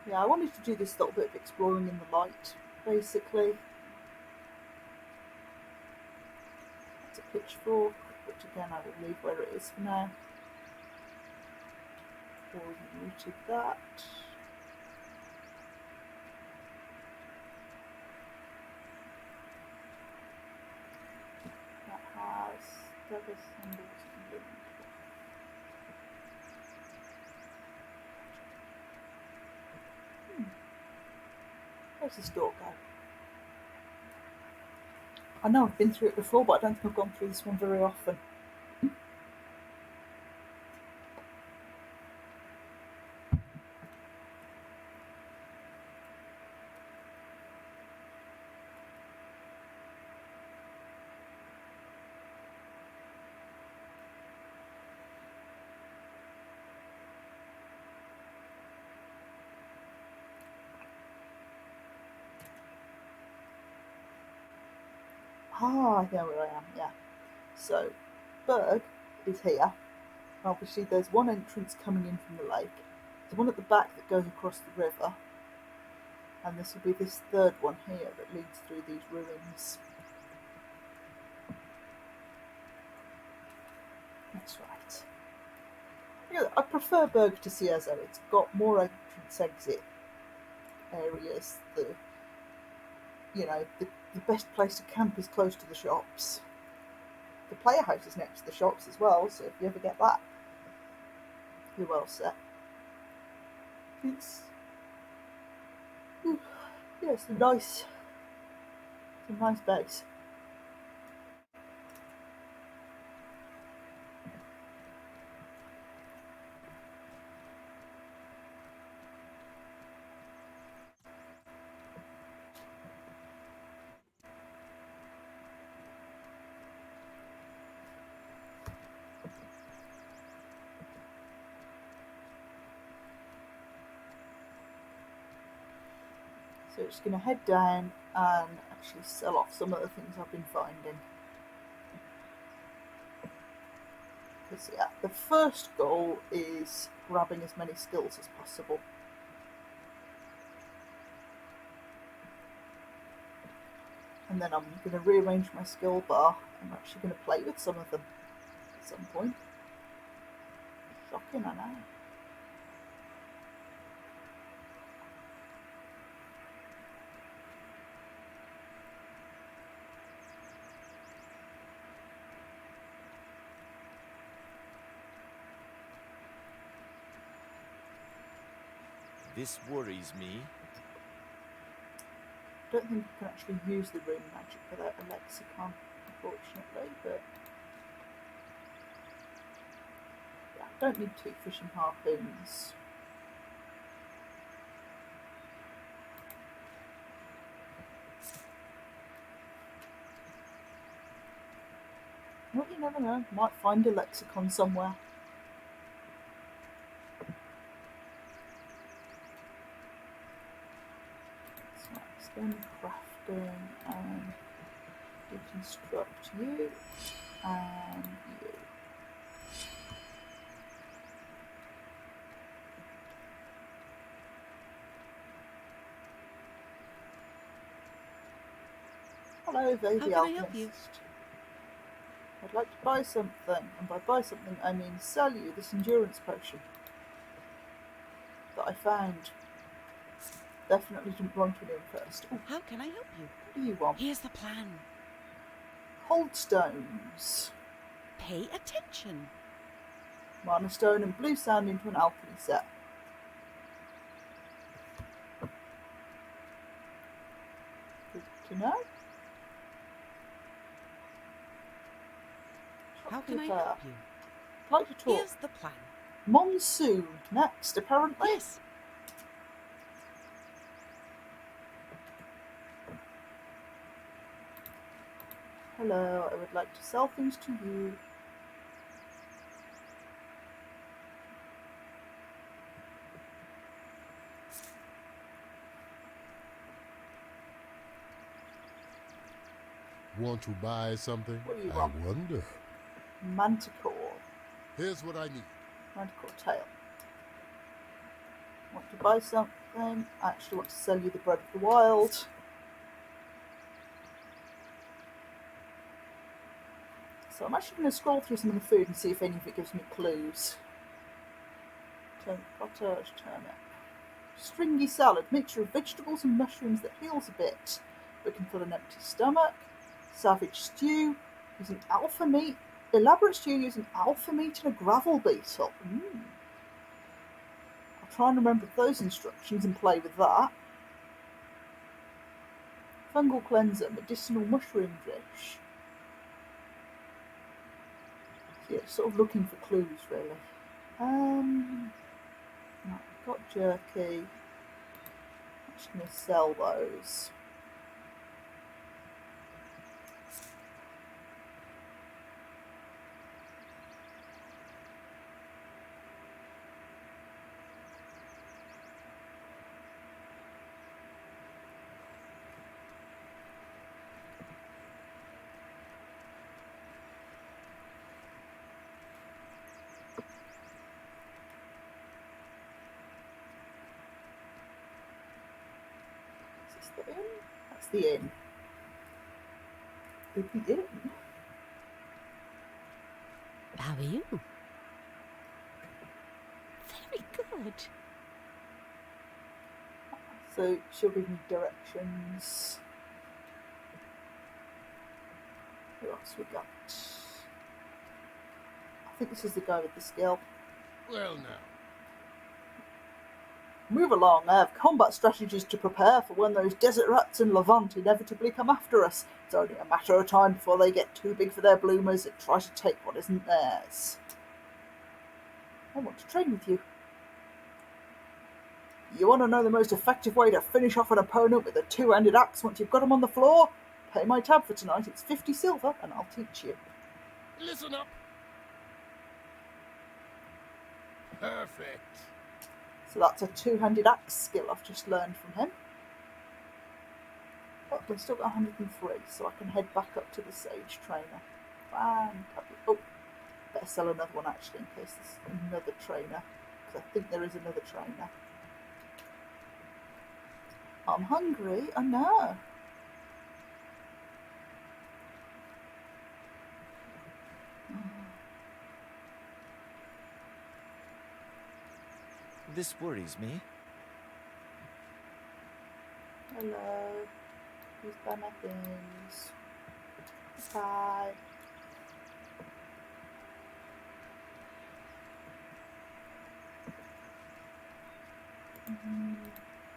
A: Yeah, I wanted to do this little bit of exploring in the light, basically. pitchfork, which again I will leave where it is for now. Already looted that. That has dagger symbols and living. Where's this door go? I know I've been through it before, but I don't think I've gone through this one very often. Ah, I know where I am, yeah. So, Berg is here. Obviously, there's one entrance coming in from the lake. There's one at the back that goes across the river. And this will be this third one here that leads through these ruins. That's right. Yeah, I prefer Berg to Ciezo. It's got more entrance-exit areas. The best place to camp is close to the shops. The player house is next to the shops as well, so if you ever get that, you're well set. It's some nice beds. So it's going to head down and actually sell off some of the things I've been finding. Because yeah, the first goal is grabbing as many skills as possible. And then I'm going to rearrange my skill bar. I'm actually going to play with some of them at some point. Shocking, I know.
F: This worries me.
A: I don't think you can actually use the rune magic without a lexicon, unfortunately, but yeah, don't need 2 fishing harpoons. Well, you never know, might find a lexicon somewhere. So then crafting and deconstruct you and you. Hello, baby
C: How can I help you?
A: alchemist. I'd like to buy something, and by buy something I mean sell you this endurance potion that I found. Definitely didn't belong to anyone first. Ooh,
C: How can I help you?
A: what do you want?
C: Here's the plan.
A: Cold stones.
C: Pay attention.
A: Mana stone and blue sand into an alchemy set. Good to know.
C: How can I
A: Shopkeeper.
C: help you?
A: I'd like to talk.
C: Here's the plan.
A: Monsoon next, apparently.
C: Yes.
A: Hello, I would like to sell things to you.
E: Want to buy something?
A: What do you
E: I
A: want?
E: wonder.
A: Manticore.
E: Here's what I need.
A: Manticore tail. Want to buy something? I actually want to sell you the bread of the wild. So I'm actually going to scroll through some of the food and see if any of it gives me clues. Potage, turnip. Stringy salad, mixture of vegetables and mushrooms that heals a bit, but can fill an empty stomach. Savage stew, using alpha meat. Elaborate stew using alpha meat and a gravel beetle. I'll try and remember those instructions and play with that. Fungal cleanser, medicinal mushroom dish. Yeah, sort of looking for clues, really. Right, I've got jerky. I'm just going to sell those. Is this the inn? That's the inn. The inn.
C: How are you? Very good.
A: So she'll give me directions. Who else we got? I think this is the guy with the skill.
E: Well, now.
A: Move along, I have combat strategies to prepare for when those desert rats in Levant inevitably come after us. It's only a matter of time before they get too big for their bloomers and try to take what isn't theirs. I want to train with you. You want to know the most effective way to finish off an opponent with a two-handed axe once you've got him on the floor? Pay my tab for tonight, it's 50 silver, and I'll teach you.
E: Listen up. Perfect.
A: So that's a two-handed axe skill I've just learned from him. But we've still got 103, so I can head back up to the Sage Trainer. Oh, better sell another one actually in case there's another trainer, because I think there is another trainer. I'm hungry, I know.
F: This worries me.
A: Hello. Please buy my things. Bye.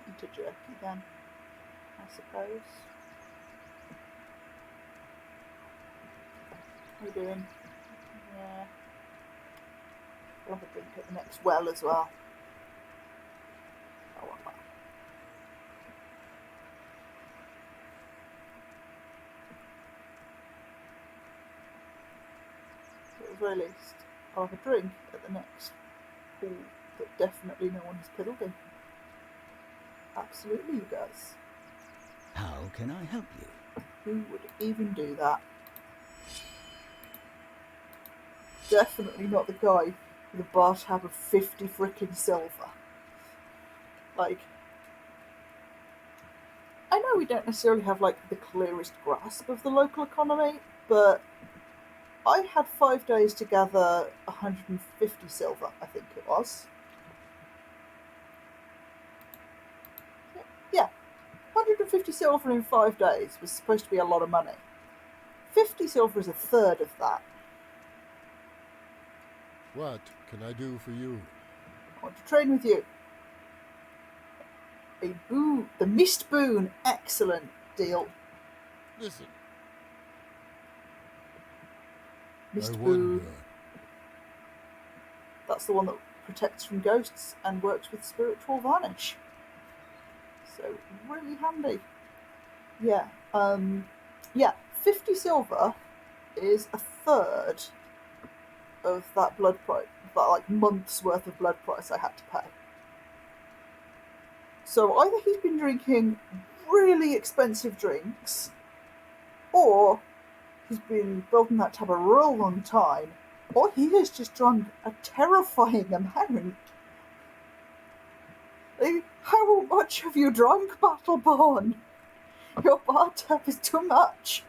A: Into jerky then, I suppose. How you doing? Yeah. I'll have a drink at the next well as well. Oh, well. So at the very least, I'll have a drink at the next pool that definitely no one has piddled in. Absolutely, you guys.
B: How can I help you?
A: Who would even do that? Definitely not the guy with a bar tab of 50 frickin' silver. Like, I know we don't necessarily have, like, the clearest grasp of the local economy, but I had 5 days to gather 150 silver, I think it was. Yeah, 150 silver in 5 days was supposed to be a lot of money. 50 silver is a third of that.
E: What can I do for you?
A: I want to train with you. The Mist Boon, excellent deal.
E: Listen.
A: Mist
E: I
A: Boon.
E: wonder.
A: That's the one that protects from ghosts and works with spiritual vanish. So really handy. Yeah. 50 silver is a third of that blood price, that like month's worth of blood price I had to pay. So either he's been drinking really expensive drinks, or he's been building that tab a real long time, or he has just drunk a terrifying amount. Like, how much have you drunk, Battleborn? Your bar tab is too much.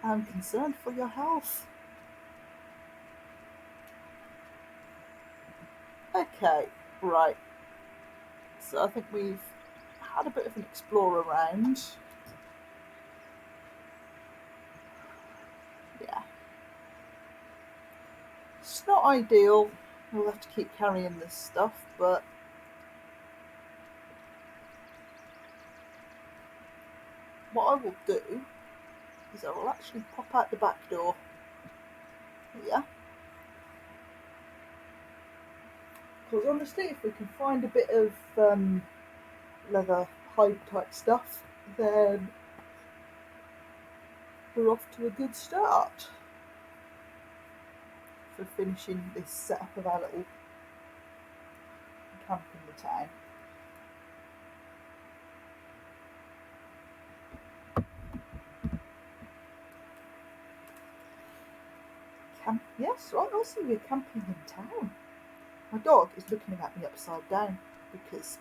A: I'm concerned for your health. Okay, right. So I think we've had a bit of an explore around. Yeah. It's not ideal. We'll have to keep carrying this stuff, but what I will do is I will actually pop out the back door here. Because honestly, if we can find a bit of leather hide type stuff, then we're off to a good start for finishing this setup of our little camp in the town. Yes, right, I see we're camping in town. My dog is looking at me upside down because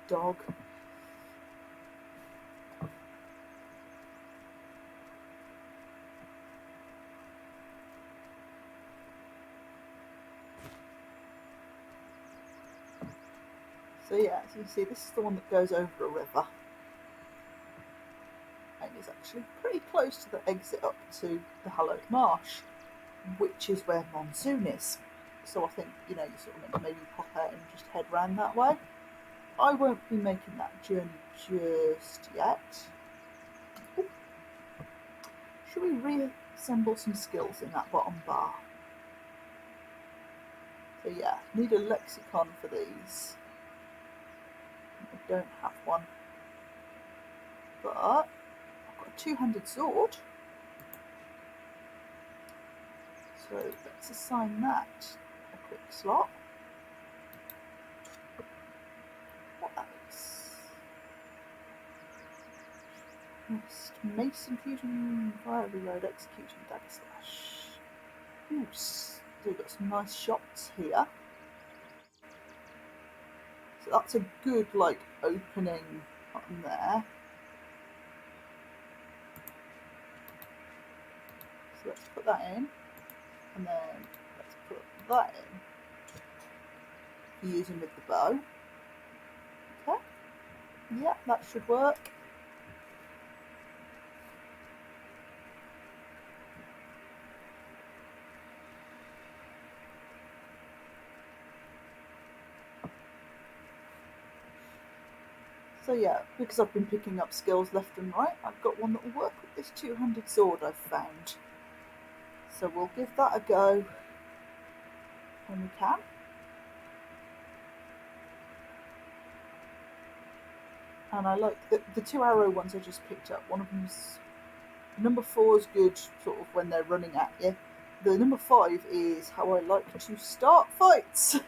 A: dog. So yeah, as you can see, this is the one that goes over a river. And is actually pretty close to the exit up to the hallowed marsh, which is where Monsoon is. So I think, you sort of meant to maybe pop out and just head round that way. I won't be making that journey just yet. Ooh. Should we reassemble some skills in that bottom bar? So yeah, need a lexicon for these. I don't have one. But I've got a two-handed sword. So let's assign that a quick slot. What else? Next, Mason Fusion, Fire Reload, Execution, Dagger Slash. Ooh, so we've got some nice shots here. So that's a good, opening on there. So let's put that in. And then let's put that in. Using with the bow. Okay. Yeah, that should work. So yeah, because I've been picking up skills left and right, I've got one that will work with this two-handed sword I've found. So we'll give that a go when we can. And I like the two arrow ones I just picked up. One of them's number 4 is good sort of when they're running at you. The number 5 is how I like to start fights.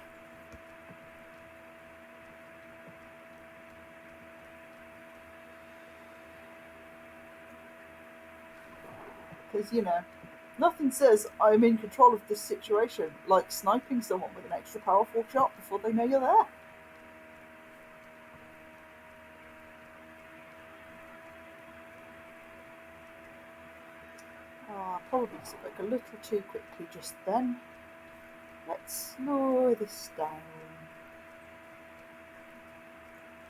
A: Because, nothing says I'm in control of this situation like sniping someone with an extra powerful shot before they know you're there. Probably spoke a little too quickly just then. Let's slow this down.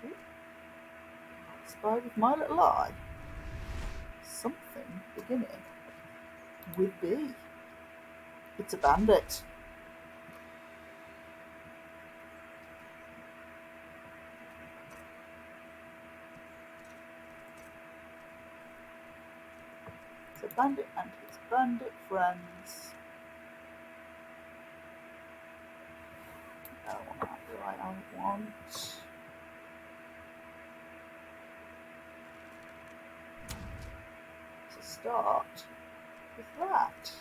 A: Ooh. I spy with my little eye something beginning with B. It's a bandit. It's a bandit and his bandit friends. What do I want? To start with that.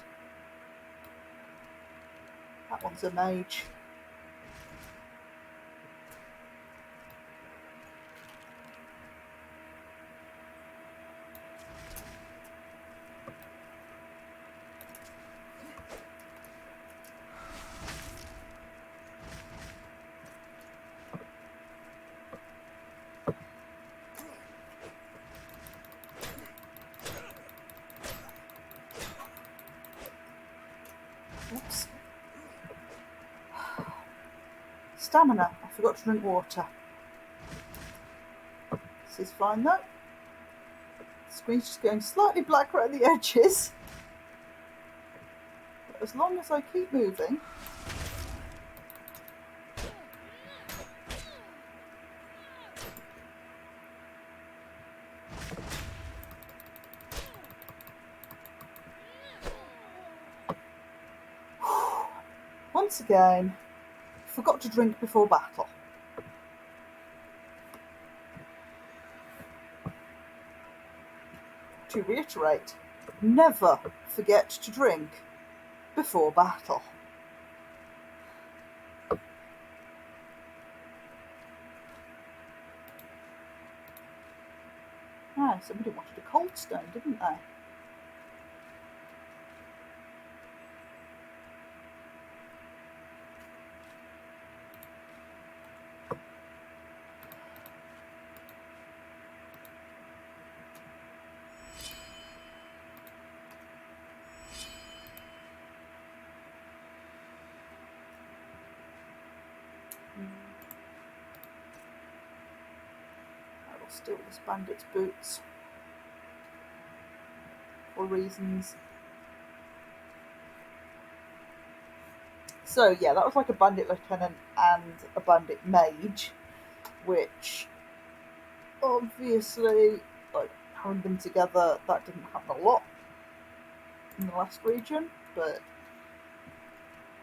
A: That one's a mage. Oops. Stamina. I forgot to drink water. This is fine though. The screen's just going slightly black around the edges. But as long as I keep moving. Once again, forgot to drink before battle. To reiterate, never forget to drink before battle. Ah, somebody wanted a cold stone, didn't they? I will steal this bandit's boots for reasons. So yeah, that was like a bandit lieutenant and a bandit mage, which obviously, like, having them together, that didn't happen a lot in the last region, but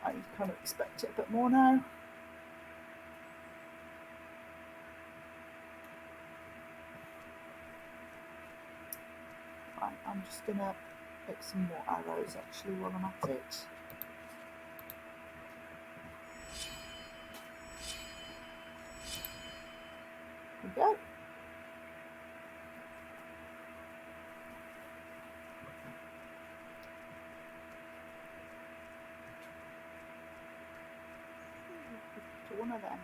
A: I kind of expect it a bit more now. Right, I'm just gonna pick some more arrows actually while I'm at it. There we go. To one of them.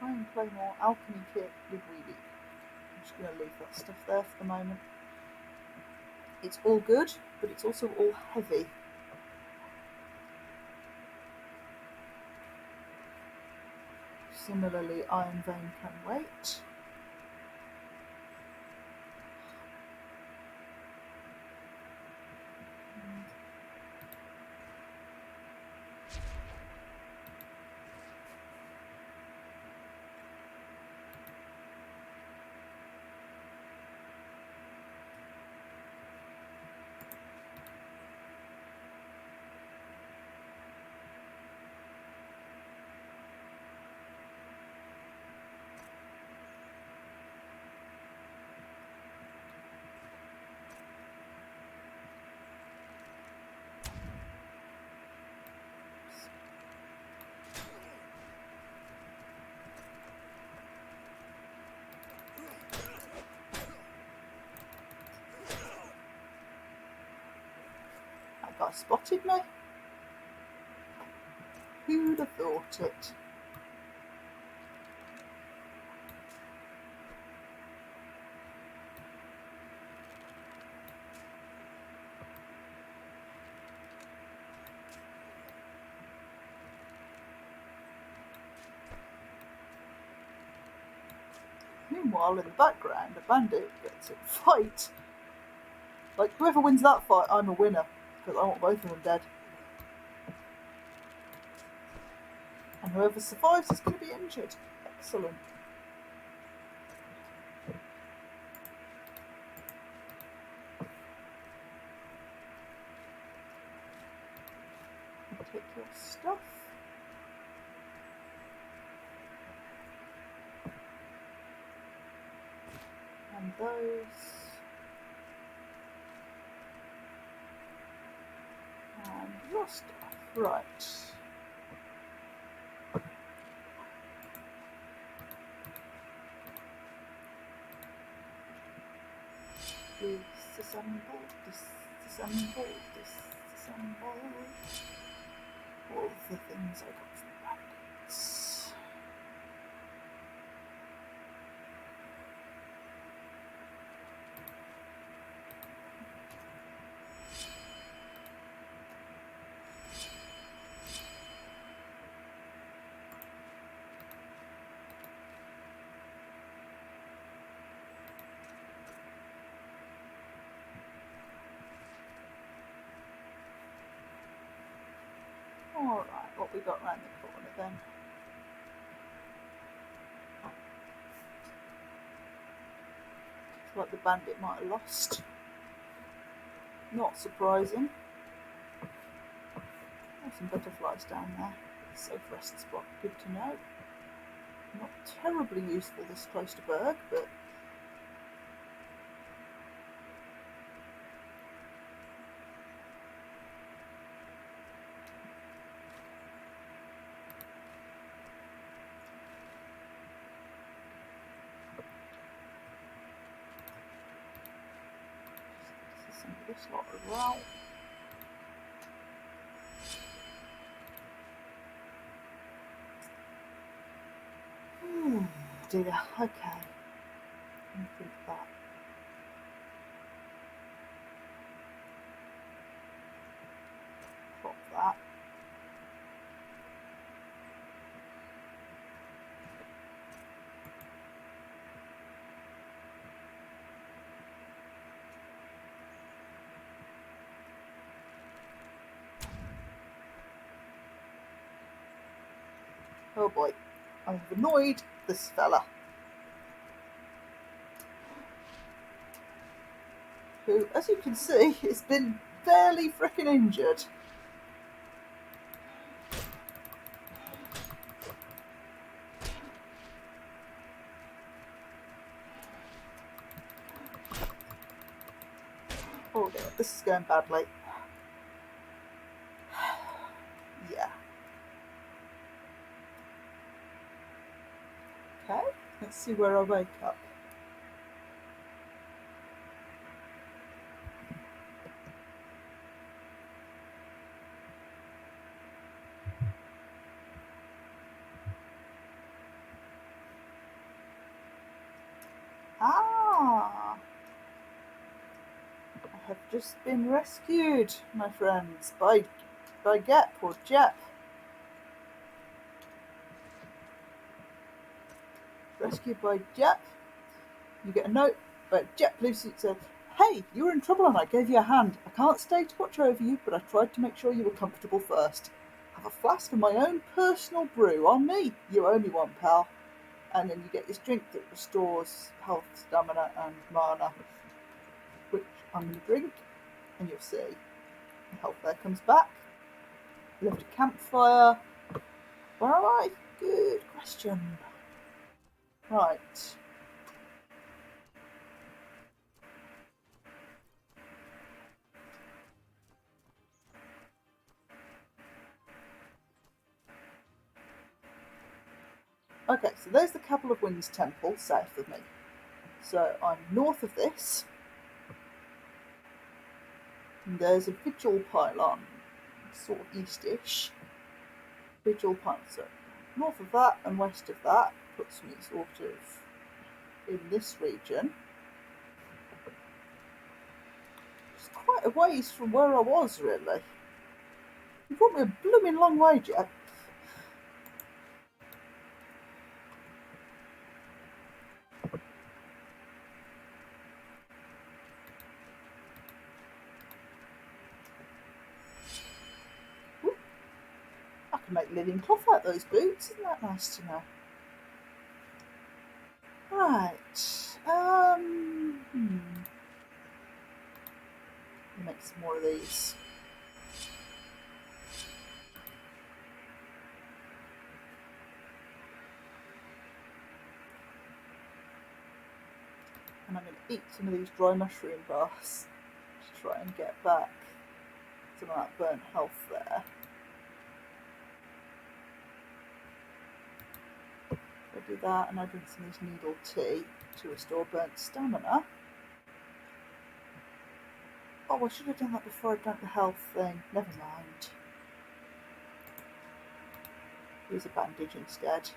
A: Iron Claymore, Alchemy Kit with Weedy. I'm just going to leave that stuff there for the moment. It's all good, but it's also all heavy. Similarly, Iron Vein can wait. That guy spotted me. Who'd have thought it? Meanwhile, in the background, a bandit gets in a fight. Like, whoever wins that fight, I'm a winner, because I want both of them dead. And whoever survives is going to be injured. Excellent. Take your stuff. And those. And your stuff. Right. Disassemble, disassemble, disassemble. All the things I got from bandits. Alright, what we got round the corner then? It's like the bandit might have lost. Not surprising. There's some butterflies down there. Safe rest spot, good to know. Not terribly useful this close to Berg, but some of this lot as well. Dear, okay. Let me think that. Pop that. Oh boy, I've annoyed this fella. Who, as you can see, has been fairly frickin' injured. Oh dear, this is going badly. Yeah. Okay, let's see where I wake up. Ah! I have just been rescued, my friends, by Gep or Jep. Rescued by Jep. You get a note, but Jep Lucy said, "Hey, you were in trouble and I gave you a hand. I can't stay to watch over you, but I tried to make sure you were comfortable first. Have a flask of my own personal brew on me. You owe me one, pal." And then you get this drink that restores health, stamina, and mana, which I'm going to drink, and you'll see. The health there comes back. Left a campfire. Where am I? Good question. Right. Okay, so there's the Couple of Winds Temple south of me. So I'm north of this. And there's a vigil pylon, sort of east-ish. Vigil pylon. So north of that and west of that puts me sort of in this region. It's quite a ways from where I was, really. You brought me a blooming long way, Jack. I can make linen cloth out of those boots. Isn't that nice to know? Right. Make some more of these. And I'm going to eat some of these dry mushroom bars to try and get back some of that burnt health there. I do that, and I drink some of this needle tea to restore burnt stamina. Oh, I should have done that before I drank the health thing. Never mind. Use a bandage instead.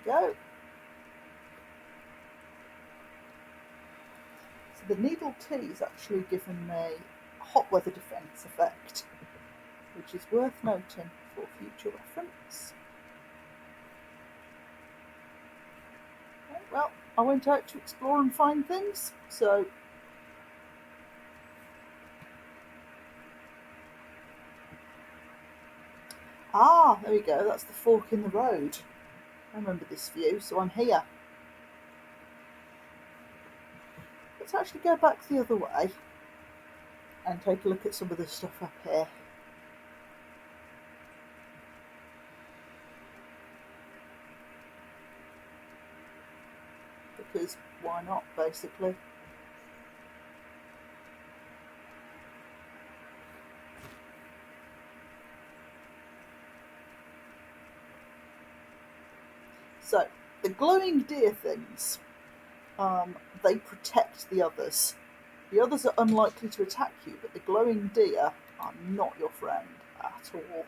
A: There we go. So the needle tea has actually given me a hot weather defense effect, which is worth noting for future reference. Okay, well, I went out to explore and find things, so there we go. That's the fork in the road. I remember this view, so I'm here. Let's actually go back the other way and take a look at some of the stuff up here. Because why not, basically. So, the glowing deer things, they protect the others. The others are unlikely to attack you, but the glowing deer are not your friend at all.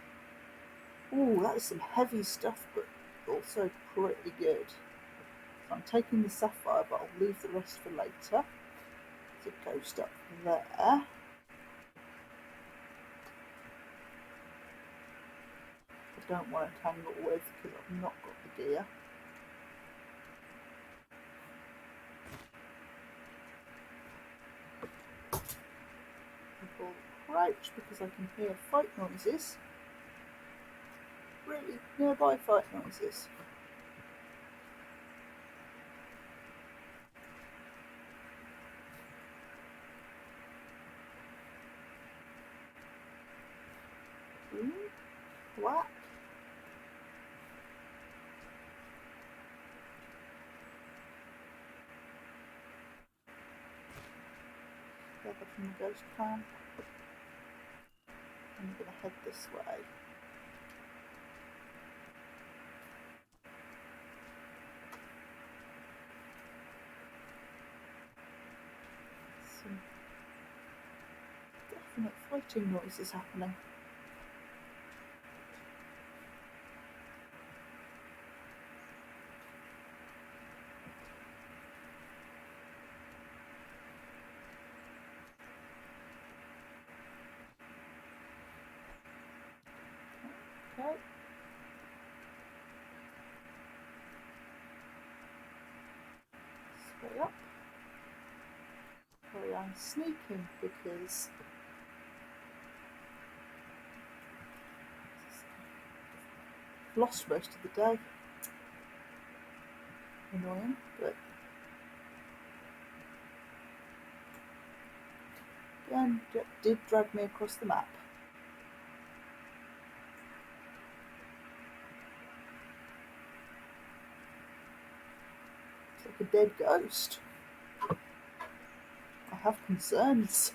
A: Ooh, that is some heavy stuff, but also pretty good. So I'm taking the sapphire, but I'll leave the rest for later. There's a ghost up there. I don't want to tangle with because I've not got the gear. People crouch because I can hear fight noises. Really nearby fight noises. Whack. Gather from the ghost camp. I'm going to head this way. Some definite fighting noises happening. Okay. Straight up. Carry on sneaking because I've lost most of the day. Annoying, but again, did drag me across the map. It's like a dead ghost. I have concerns.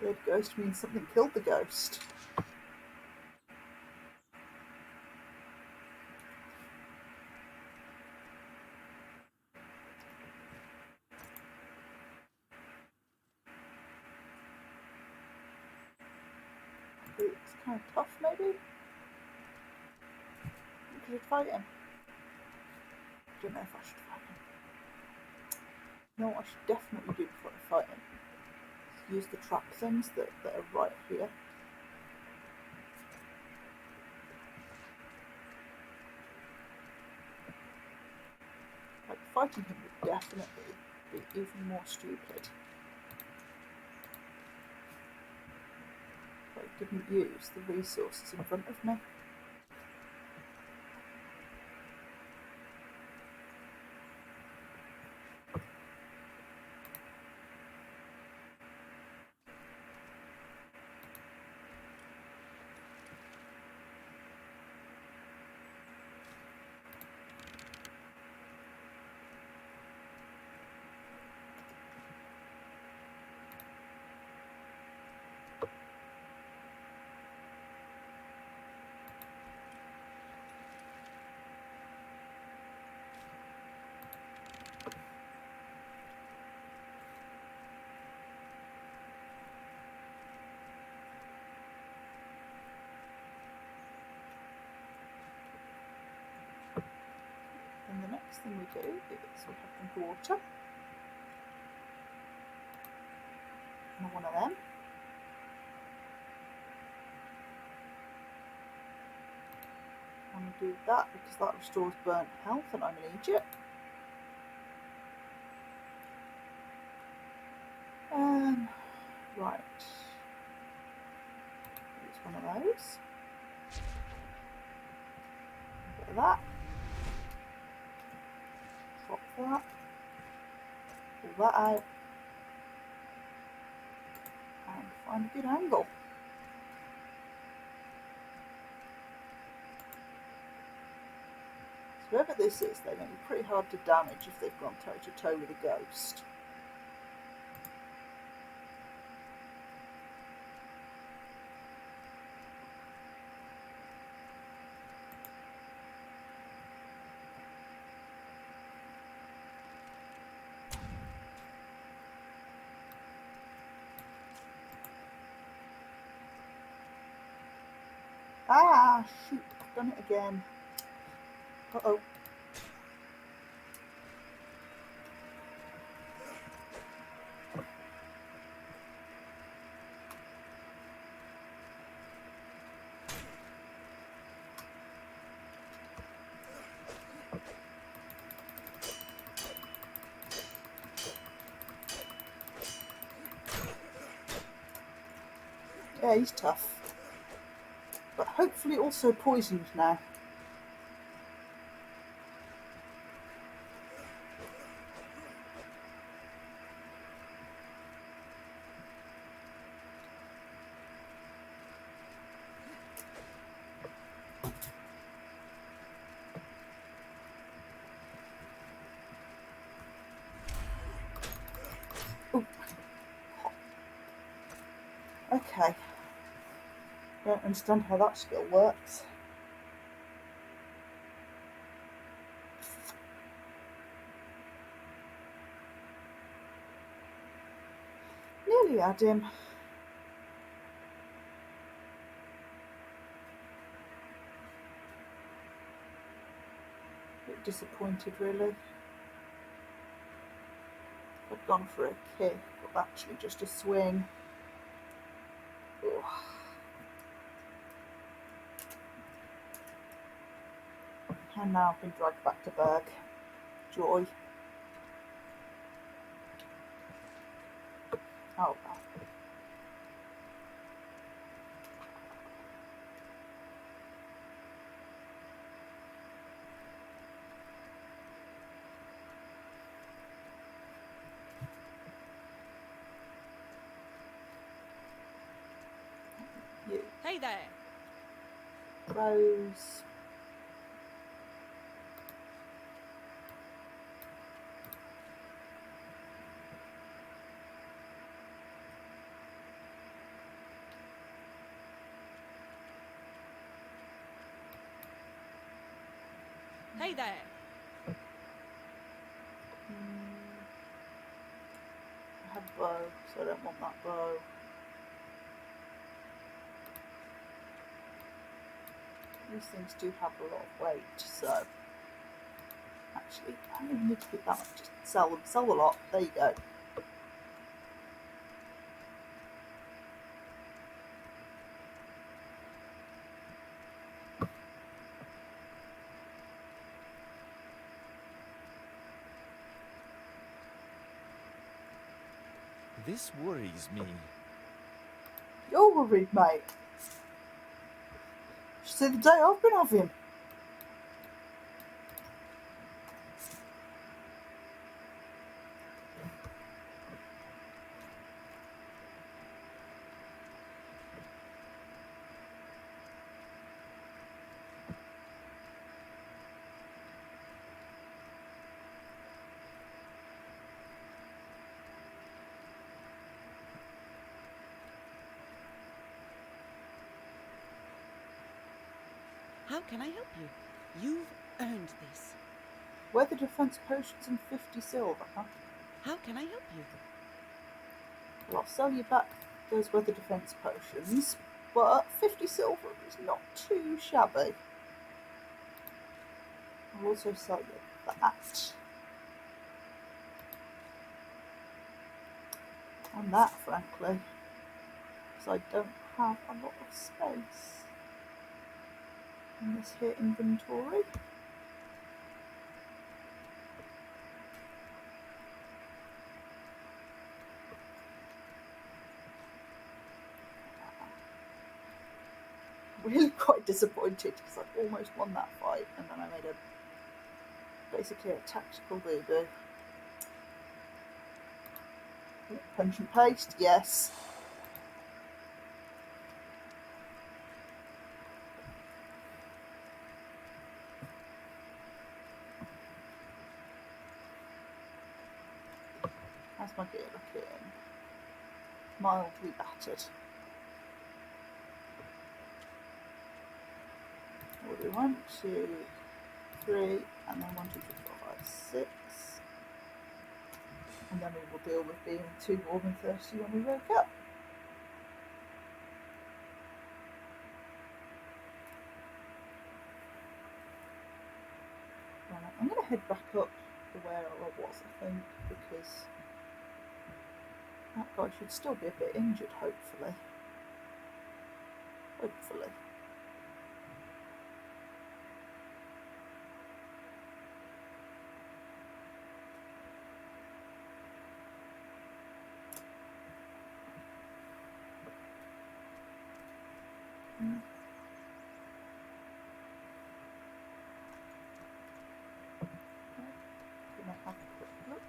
A: Dead ghost means something killed the ghost. It's kind of tough, maybe? I should fight him. I don't know if I should fight him. You know what I should definitely do before I fight him? Use the trap things that are right here. Like, fighting him would definitely be even more stupid. If I didn't use the resources in front of me. And the next thing we do is we have the water. And one of them. I'm going to do that because that restores burnt health and I'm an idiot. Right. those. Bit of that. Drop that. Pull that out. And find a good angle. So whoever this is, they're going to be pretty hard to damage if they've gone toe to toe with a ghost. Ah, shoot, I've done it again. Uh-oh. Yeah, he's tough. But hopefully also poisoned now. Ooh. Okay. Don't understand how that skill works. Nearly had him. Bit disappointed, really. I'd gone for a kick, but actually just a swing. Ugh. And now I've been dragged back to Berg. Joy. Oh well. You.
G: Hey there.
A: Rose.
G: Hey there.
A: I have a bow, so I don't want that bow. These things do have a lot of weight, so actually I don't need to keep that much. Just sell them, sell a lot. There you go.
F: This worries me.
A: You're worried, mate. See the day I've been having.
G: How can I help you? You've earned this.
A: Weather defense potions and 50 silver, huh?
G: How can I help you?
A: Well, I'll sell you back those weather defense potions, but 50 silver is not too shabby. I'll also sell you that. And that, frankly, because I don't have a lot of space in this here inventory. quite disappointed because I almost won that fight, and then I made basically a tactical boo-boo. Punch and paste, yes. How's my gear looking? Mildly battered. We'll do 1, 2, 3, and then 1, 2, 3, 4, 5, 6. And then we will deal with being too warm and thirsty when we wake up. Right, I'm going to head back up to where I was, I think, because that guy should still be a bit injured, hopefully. Hopefully. Gonna have a quick look.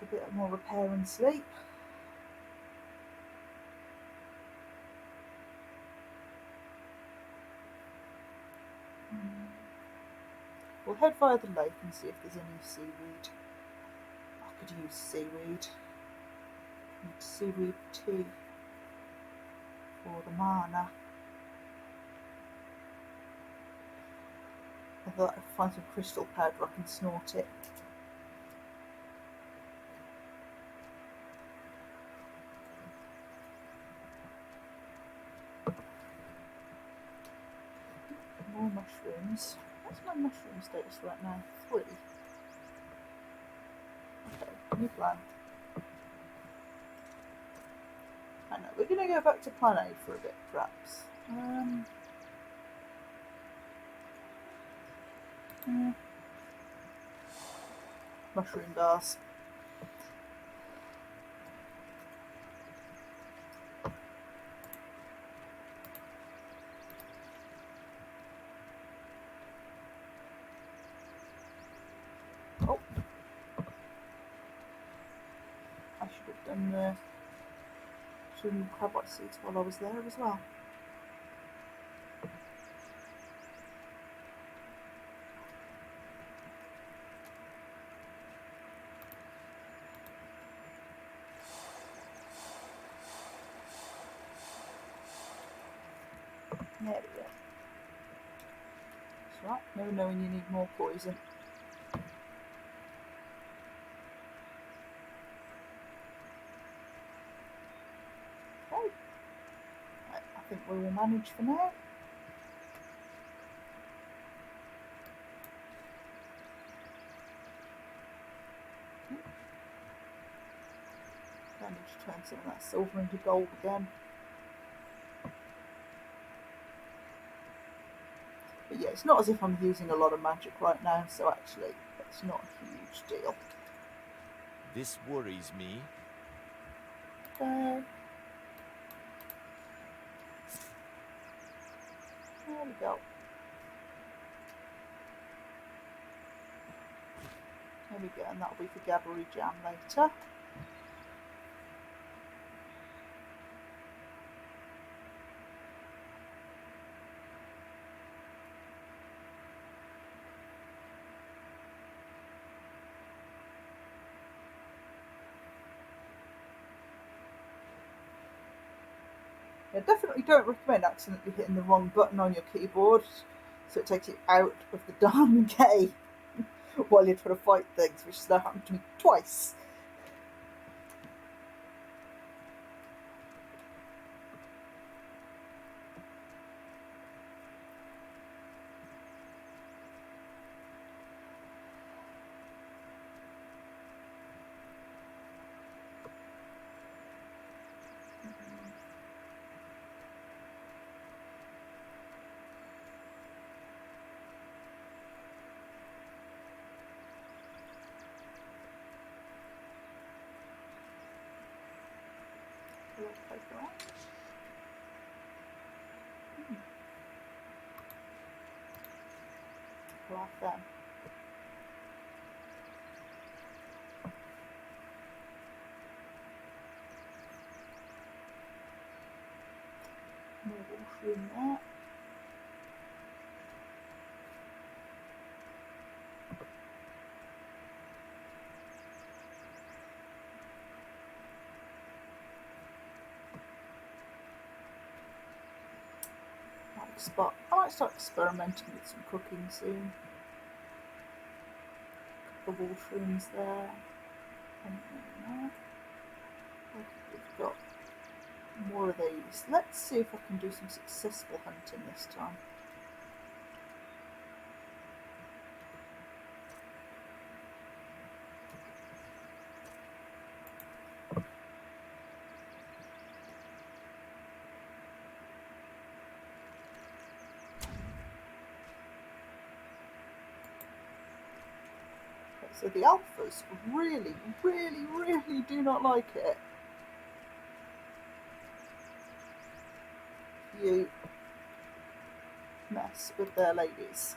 A: A bit more repair and sleep. We'll head via the lake and see if there's any seaweed. I could use seaweed. And seaweed tea for the mana. I thought I'd find some crystal powder, I can snort it. More mushrooms. What's my mushroom status right now? 3. Okay, new plan. I know, we're going to go back to plan A for a bit, perhaps. Mushroom bars. Oh, I should have done some crabite seeds while I was there as well. There we go. That's right, never know when you need more poison. Okay. Right, I think we will manage for now. Manage to turn some of that silver into gold again. But yeah, it's not as if I'm using a lot of magic right now, so actually it's not a huge deal.
F: This worries me.
A: Okay. There we go. There we go, and that'll be for Gabbary Jam later. I definitely don't recommend accidentally hitting the wrong button on your keyboard, so it takes you out of the darn game while you're trying to fight things, which has now happened to me twice. around. Like them. More washroom there. I might start experimenting with some cooking soon. A couple of washrooms there. And there. We've got more of these. Let's see if I can do some successful hunting this time. So the alphas really, really, really do not like it. You mess with their ladies.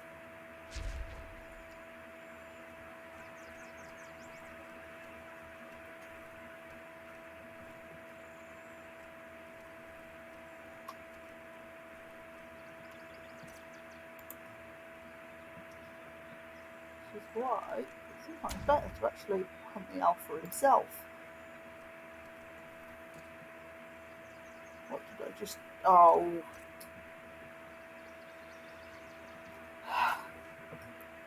A: Which is why it's sometimes better to actually hunt the alpha himself. What did I just... Oh.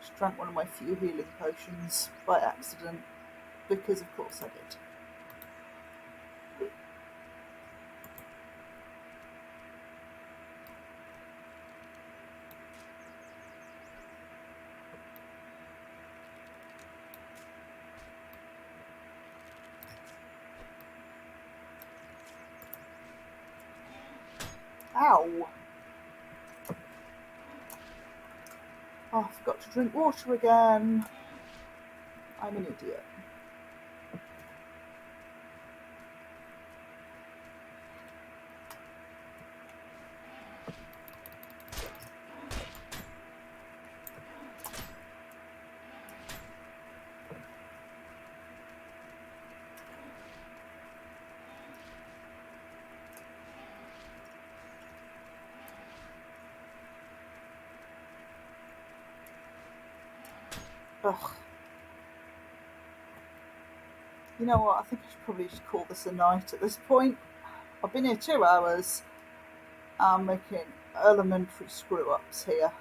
A: Just drank one of my few healing potions by accident, because of course I did. Ow! Oh, I forgot to drink water again. I'm an idiot. Ugh. You know what, I think I should probably just call this a night at this point. I've been here 2 hours. I'm making elementary screw-ups here.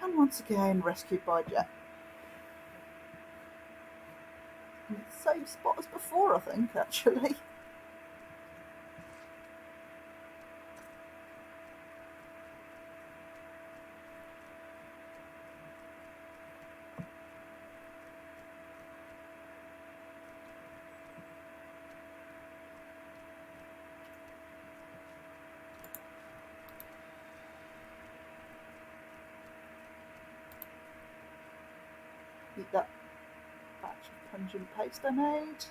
A: And once again, rescued by Jet. Same spot as before, I think, actually. Eat that batch of pungent paste I made.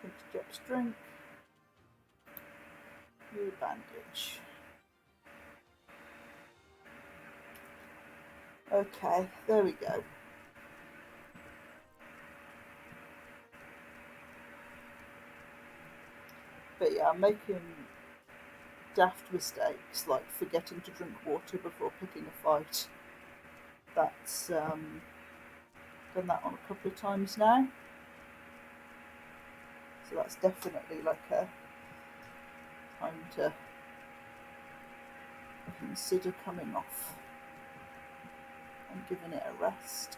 A: Into Jet's drink. New bandage. Okay, there we go. But yeah, I'm making daft mistakes, like forgetting to drink water before picking a fight. That's done that on a couple of times now. So that's definitely like a time to consider coming off and giving it a rest.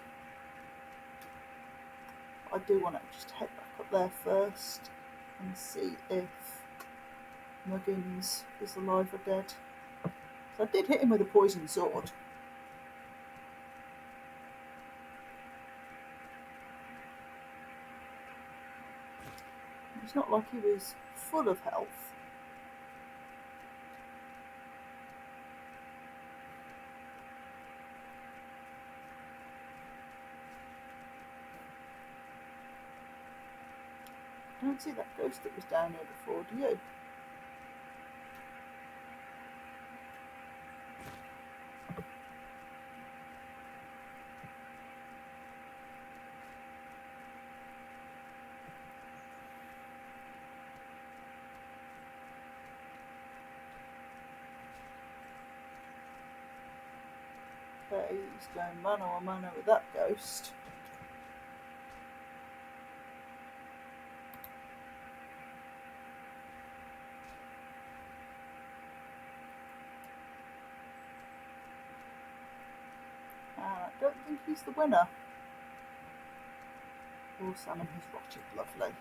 A: I do want to just head back up there first and see if Muggins is alive or dead. So I did hit him with a poison sword. It's not like he was full of health. I don't see that ghost that was down here before, do you? Okay, he's going mano a mano with that ghost. I don't think he's the winner. Oh, salmon has rotted, lovely.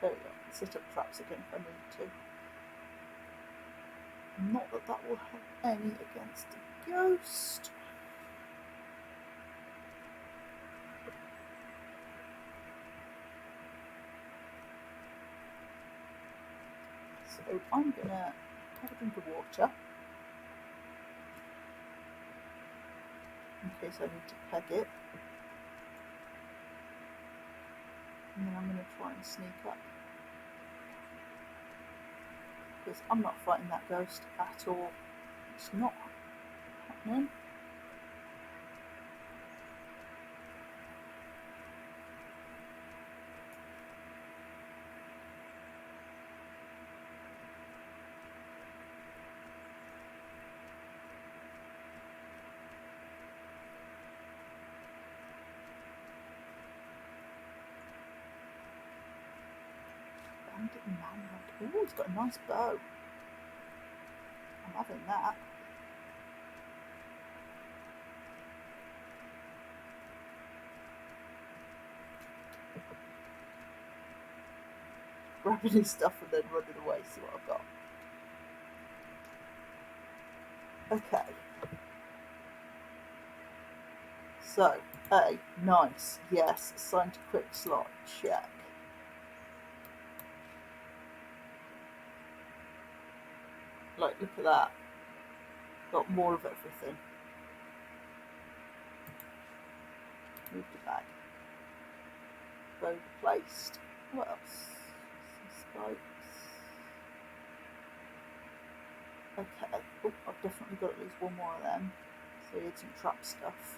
A: There we go. Set up traps again if I need to. Not that that will have any against the ghost. So I'm gonna have a drink of water in case I need to peg it. And then I'm going to try and sneak up. Because I'm not fighting that ghost at all. It's not happening. Bandit manhunt. Oh, he's got a nice bow. I'm having that. Grabbing his stuff and then running away, see what I've got. Okay. So, A, nice, yes, assigned to quick slot, check. Like, look at that. Got more of everything. Move the bag. Bow placed. What else? Some spikes. Okay. Oh, I've definitely got at least one more of them. So we need some trap stuff.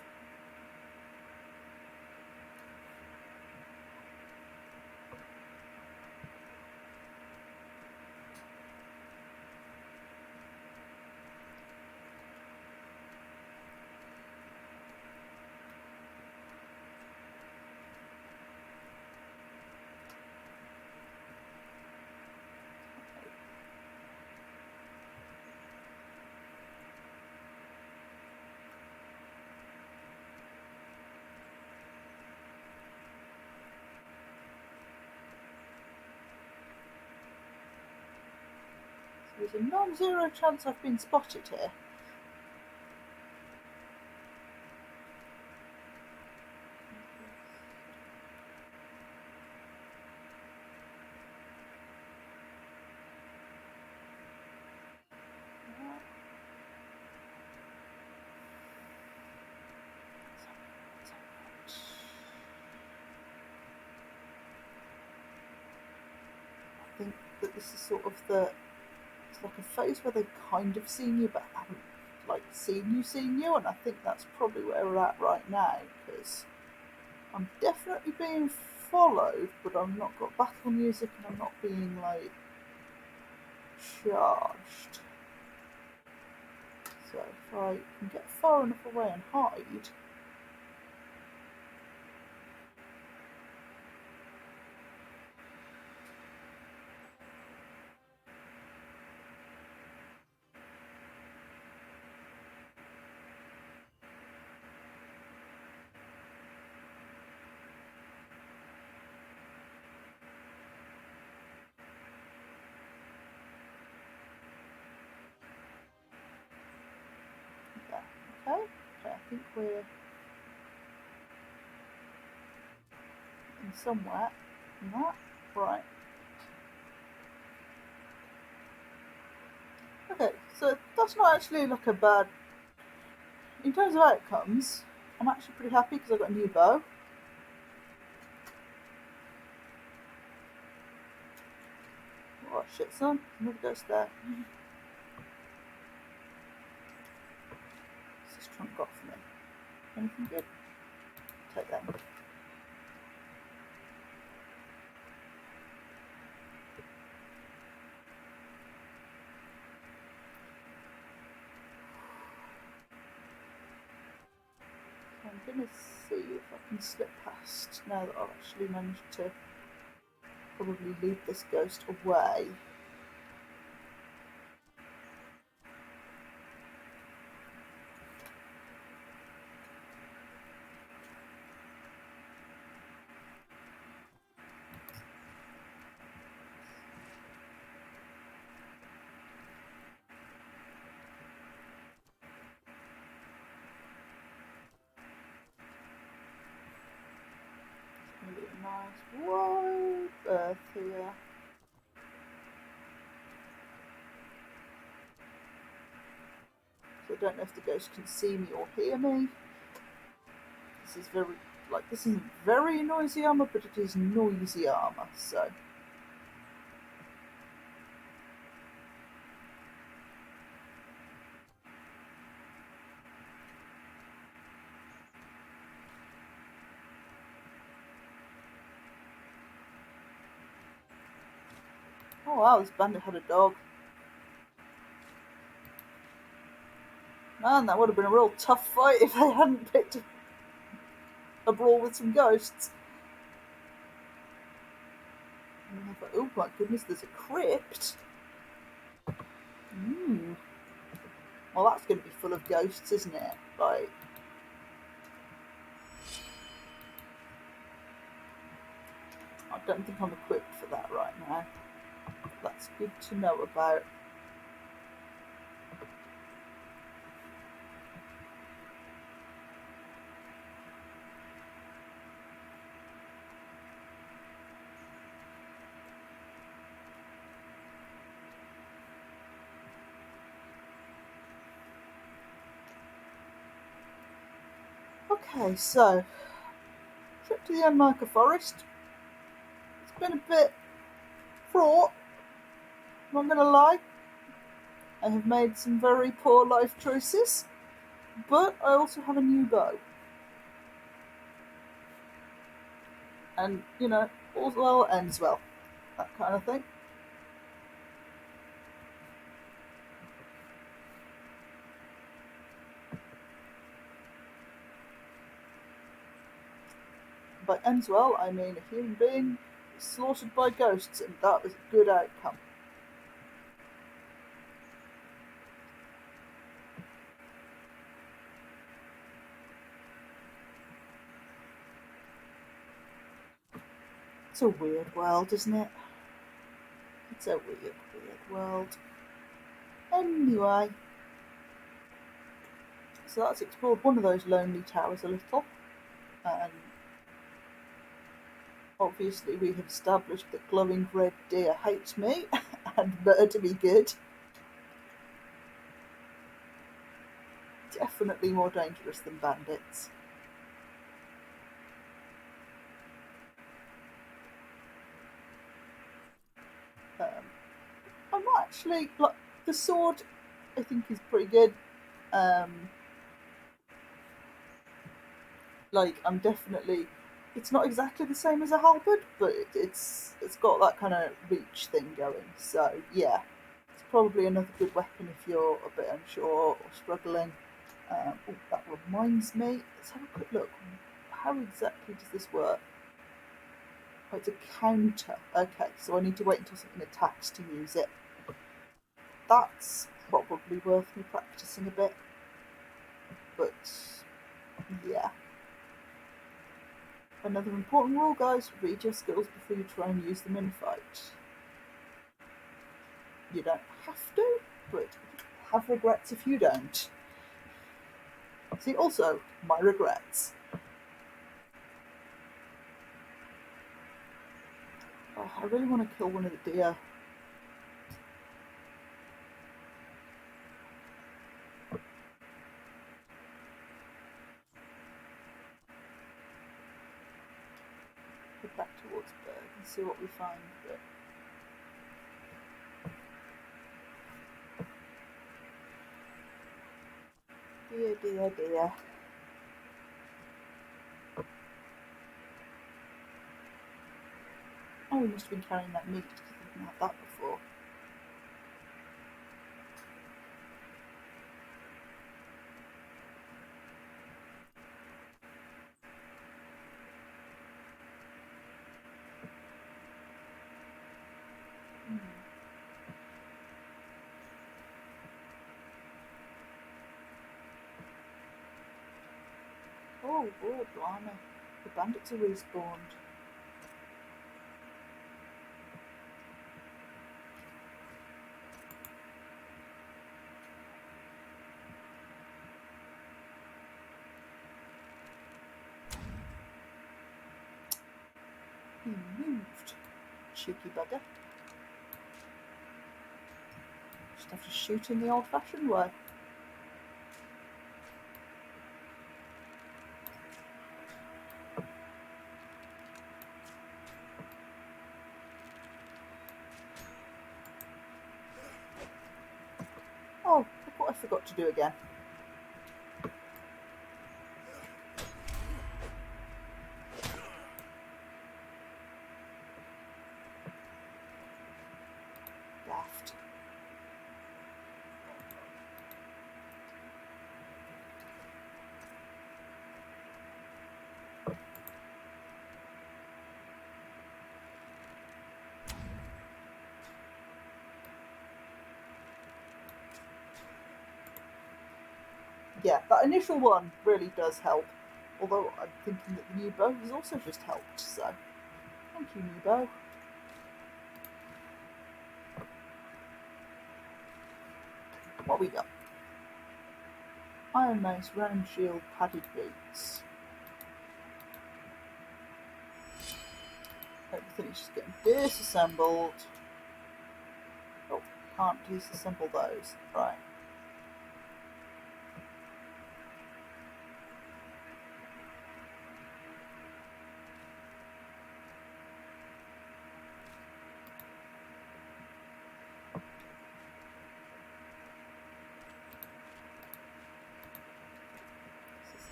A: There's a non-zero chance I've been spotted here. I think that this is sort of the... It's like a phase where they've kind of seen you but haven't like seen you, and I think that's probably where we're at right now, because I'm definitely being followed, but I've not got battle music and I'm not being like charged. So if I can get far enough away and hide. Okay, I think we're in somewhere in that. Right. Okay, so that's not actually like a bad... In terms of outcomes, I'm actually pretty happy because I've got a new bow. Oh shit, son. Another ghost there. What's this trunk got for me? Anything good? Take that. I'm going to see if I can slip past now that I've actually managed to probably lead this ghost away. It's going to be a nice wide berth here. So I don't know if the ghost can see me or hear me. This is very, like, this isn't very noisy armour, but it is noisy armour, so. Oh wow, this bandit had a dog. Man, that would have been a real tough fight if they hadn't picked a brawl with some ghosts. And I thought, oh my goodness, there's a crypt. Well, that's going to be full of ghosts, isn't it? Like, I don't think I'm equipped for that right now. That's good to know about. Okay, so trip to the Unmarker Forest. It's been a bit fraught, I'm not going to lie. I have made some very poor life choices, but I also have a new bow. And, you know, all's well ends well, that kind of thing. By ends well, I mean a human being slaughtered by ghosts, and that was a good outcome. It's a weird world, isn't it? It's a weird, weird world. Anyway, so that's explored one of those lonely towers a little, and obviously we have established that glowing red deer hates me and murder me good. Definitely more dangerous than bandits. I'm not actually, like, the sword I think is pretty good. Like, I'm definitely... It's not exactly the same as a halberd, but it's got that kind of reach thing going. So, yeah. It's probably another good weapon if you're a bit unsure or struggling. Oh, that reminds me. Let's have a quick look. How exactly does this work? Oh, it's a counter. Okay, so I need to wait until something attacks to use it. That's probably worth me practicing a bit. But, yeah. Another important rule, guys, read your skills before you try and use them in a fight. You don't have to, but have regrets if you don't. See, also, my regrets. Oh, I really want to kill one of the deer. Head back towards Berg and see what we find. But dear, dear, dear. Oh, we must have been carrying that meat because we didn't have that before. Oh, blimey. The bandits are respawned. He moved. Cheeky bugger. Just have to shoot in the old-fashioned way. Oh, look what I forgot to do again. Daft. Yeah, that initial one really does help. Although I'm thinking that the new bow has also just helped, so thank you, new bow. What we got? Iron mace, round shield, padded boots. Everything is just getting disassembled. Oh, can't disassemble those. Right.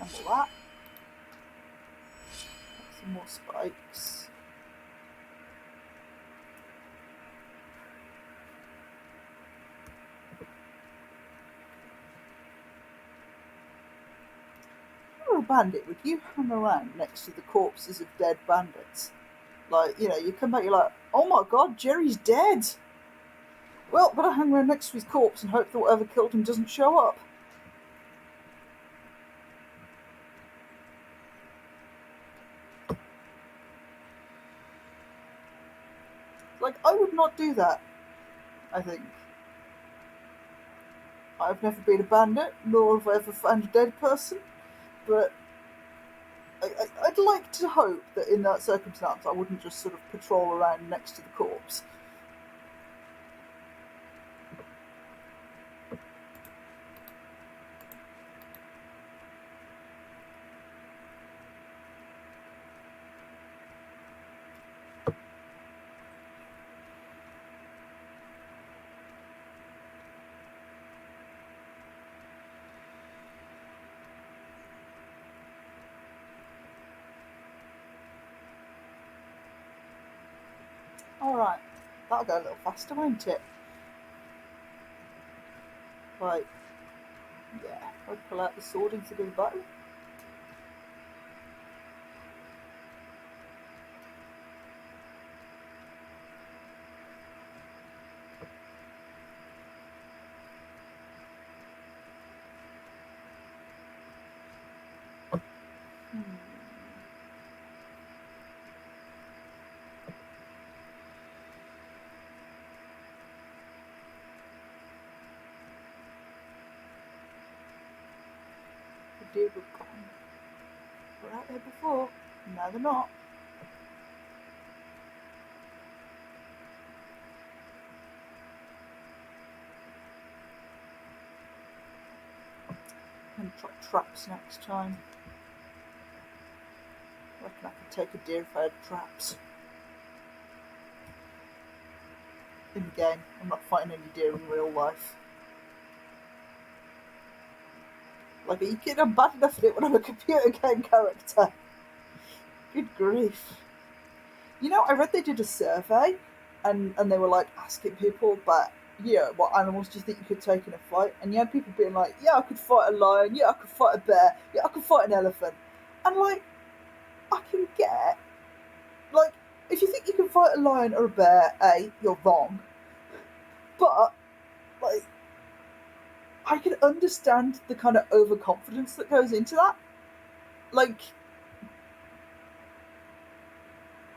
A: Disassemble that. Some more spikes. You're a bandit, would you hang around next to the corpses of dead bandits? Like, you know, you come back, you're like, oh my god, Jerry's dead! Well, better hang around next to his corpse and hope that whatever killed him doesn't show up. Like, I would not do that, I think. I've never been a bandit, nor have I ever found a dead person, but I'd like to hope that in that circumstance I wouldn't just sort of patrol around next to the corpse. Alright, that'll go a little faster, won't it? Right. Yeah, I'll pull out the sword instead of the bow. The deer were gone. They were out there before, now they're not. I'm going to try traps next time. I reckon I could take a deer if I had traps. In the game, I'm not fighting any deer in real life. Like, are you kidding? I'm bad enough at it when I'm a computer game character. Good grief. You know, I read they did a survey and they were like asking people about, what animals do you think you could take in a fight? And you had people being like, yeah, I could fight a lion, yeah, I could fight a bear, yeah, I could fight an elephant. And like, I can get, like, if you think you can fight a lion or a bear, A, you're wrong. But, like, I can understand the kind of overconfidence that goes into that. Like,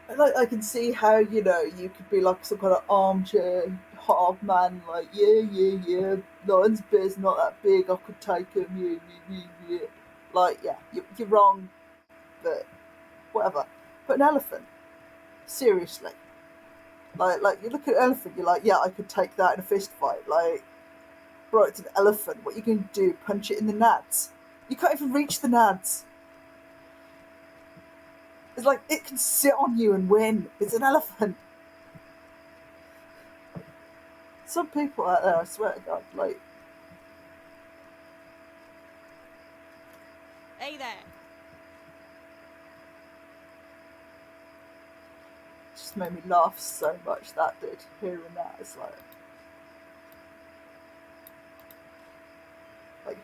A: I can see how, you could be like some kind of armchair hard man, like, yeah, lion's bear's not that big, I could take him, yeah. Like, yeah, you're wrong, but whatever. But an elephant, seriously. Like you look at an elephant, you're like, yeah, I could take that in a fist fight. Like, bro, it's an elephant, what are you going to do, punch it in the nads? You can't even reach the nads. It's like, it can sit on you and win. It's an elephant. Some people out there, I swear to God, like...
G: Hey there.
A: Just made me laugh so much, that did. Hearing that, it's like,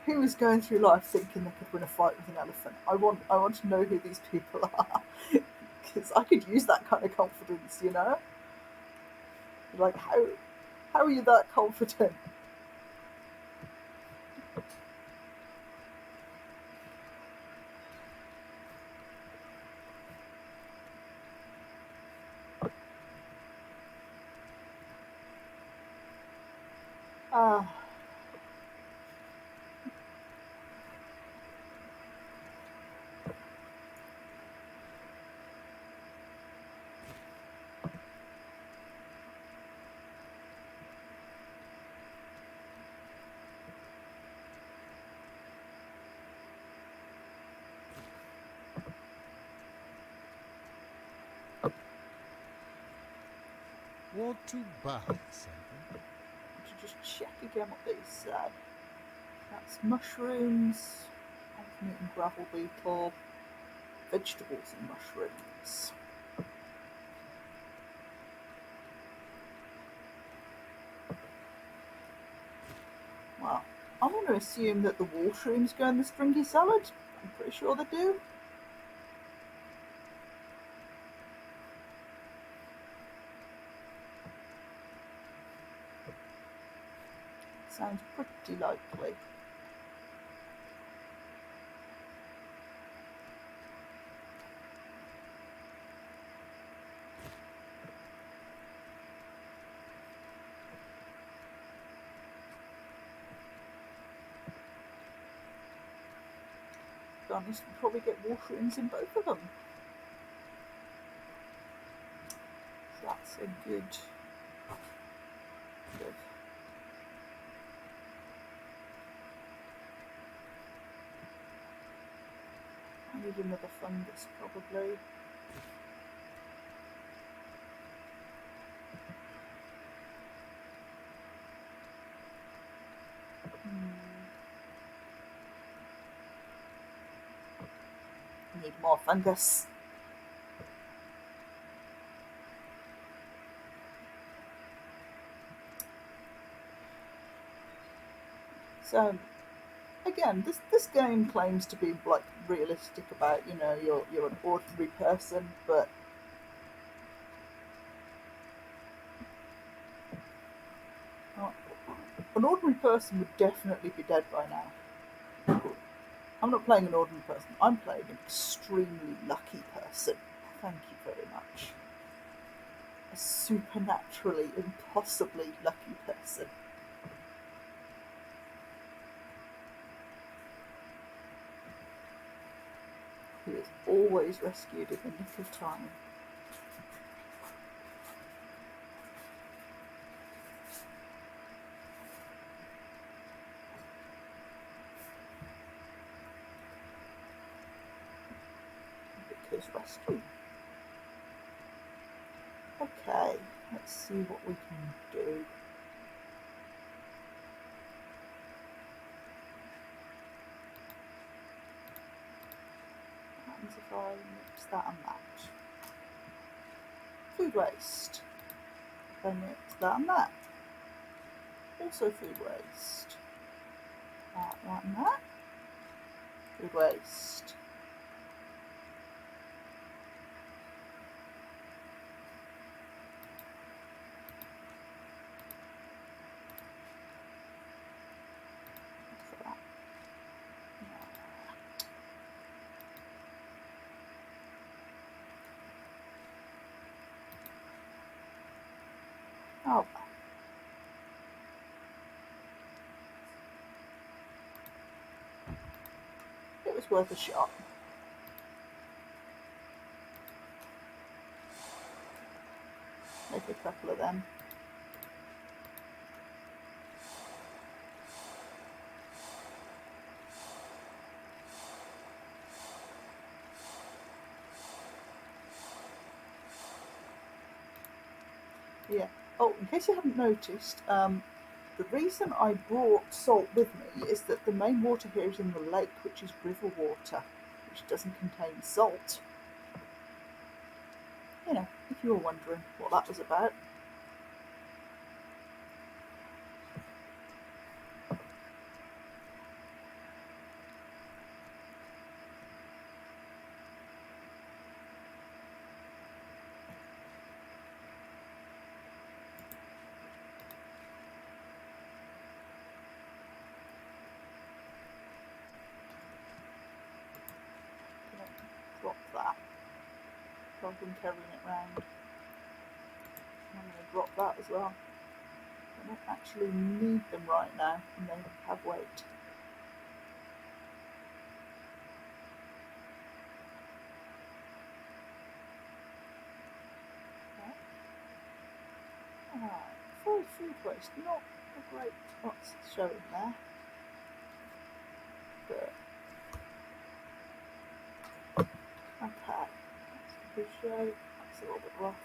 A: who is going through life thinking they could win a fight with an elephant? I want to know who these people are. Because I could use that kind of confidence, you know? Like, how are you that confident? Ah.
E: Want to buy something?
A: To just check again what they said. That's mushrooms, meat and gravel beetle, vegetables and mushrooms. Well, I'm going to assume that the washrooms go in the stringy salad. I'm pretty sure they do. Sounds pretty likely. To be honest, we'll probably get washrooms in both of them. So that's a good. I need another fungus, probably. Need more fungus. So again, this game claims to be like realistic about, you know, you're an ordinary person, but an ordinary person would definitely be dead by now. I'm not playing an ordinary person. I'm playing an extremely lucky person. Thank you very much. A supernaturally, impossibly lucky person. Who is always rescued in the nick of time. Because rescue. Okay, let's see what we can do. What happens if I mix that and that? Food waste. Then mix that and that. Also food waste. That and that. Food waste. For that. Oh. It was worth a shot. Make a couple of them. Yeah. Oh, in case you haven't noticed, the reason I brought salt with me is that the main water here is in the lake, which is river water, which doesn't contain salt. You know, if you were wondering what that was about. Drop that rather than carrying it round. I'm going to drop that as well. I don't actually need them right now, and they have weight. Okay. Alright, for food waste, not a great what's showing there. But okay, that's a good show. That's a little bit rough.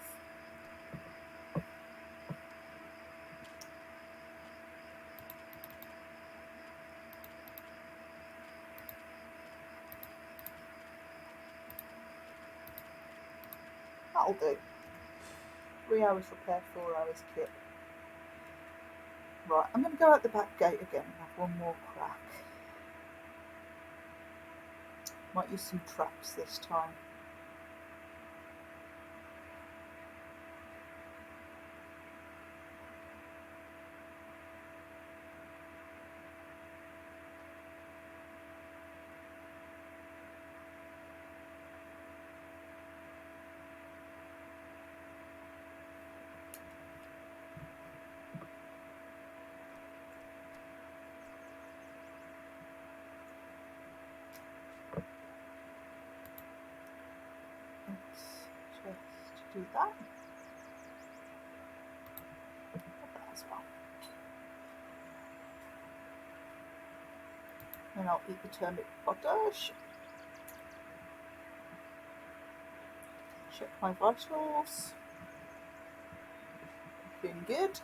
A: That'll do. 3 hours repair, 4 hours kit. Right, I'm going to go out the back gate again and have one more crack. Might use some traps this time. Let's just do that. That as well. And I'll eat the turnip potash. Check my vitals. Been good.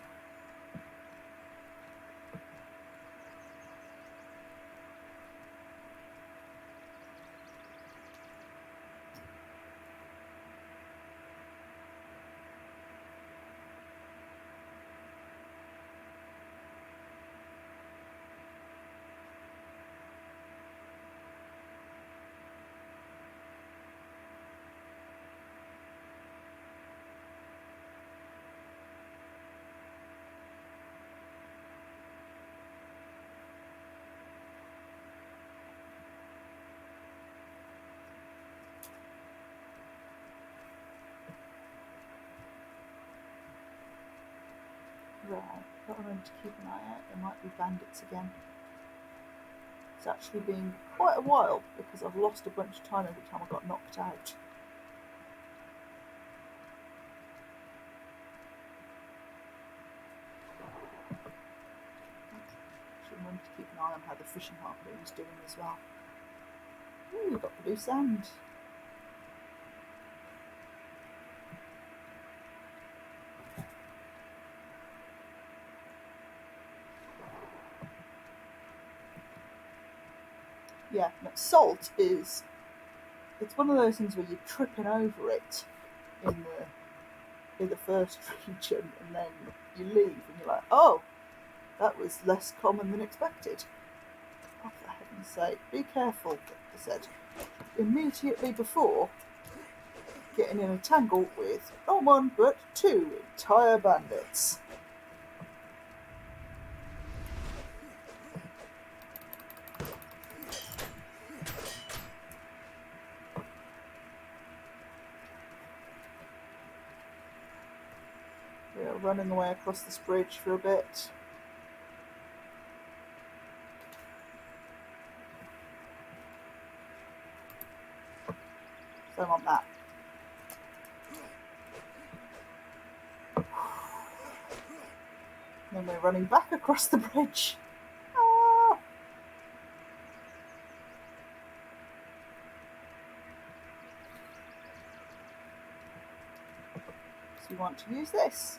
A: Right, got to remember to keep an eye out. There might be bandits again. It's actually been quite a while because I've lost a bunch of time every time I got knocked out. Should remember to keep an eye on how the fishing harpoon's doing as well. Ooh, we've got blue sand. Yeah, no, salt is, it's one of those things where you're tripping over it in the first region, and then you leave and you're like, oh, that was less common than expected. Oh, for heaven's sake, be careful, I said, immediately before getting in a tangle with not one but two entire bandits. We are running away across this bridge for a bit. So I'm on that. Then we're running back across the bridge. Ah! So you want to use this.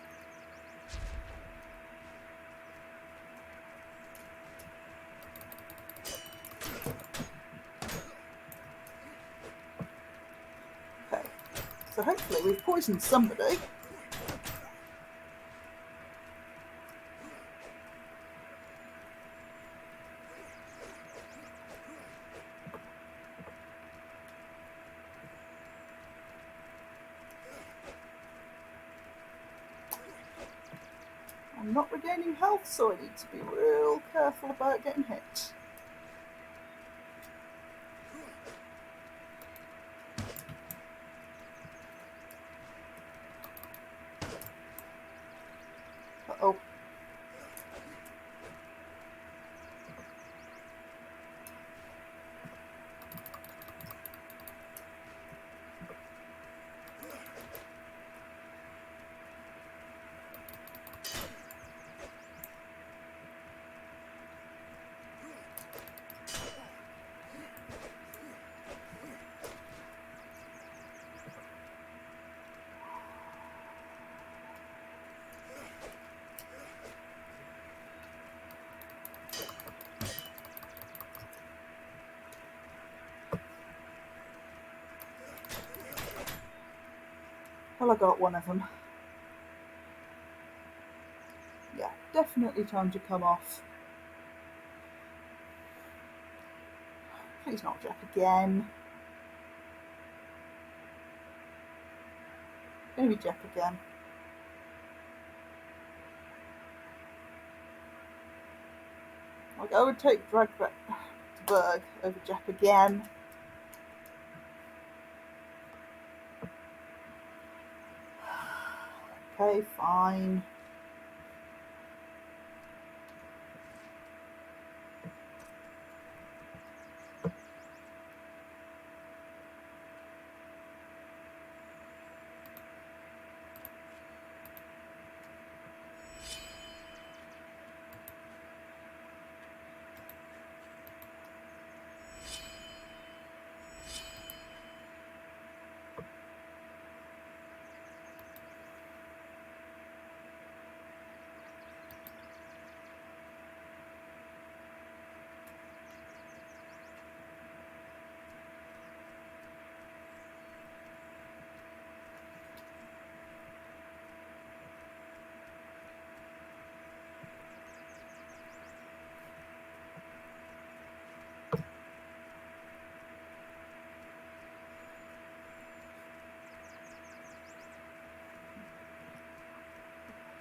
A: Okay, so hopefully we've poisoned somebody. I'm not regaining health, so I need to be real careful about getting hit. Uh-oh. Well, I got one of them. Yeah, definitely time to come off. Please not Jack again. Maybe Jack again. Like, I would take Drag back to Berg over Jack again. Okay, fine.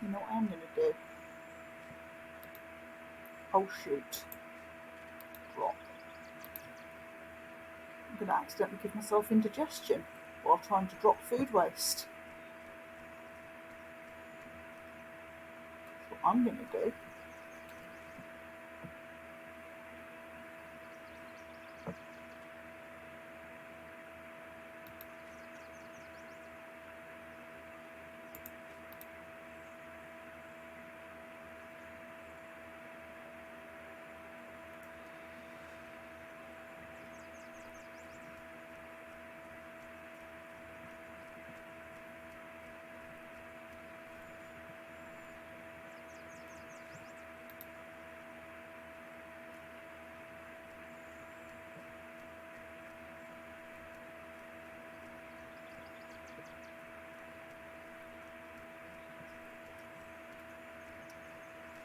A: You know what I'm going to do? Oh shoot. Drop. I'm going to accidentally give myself indigestion while trying to drop food waste. I'm going to do.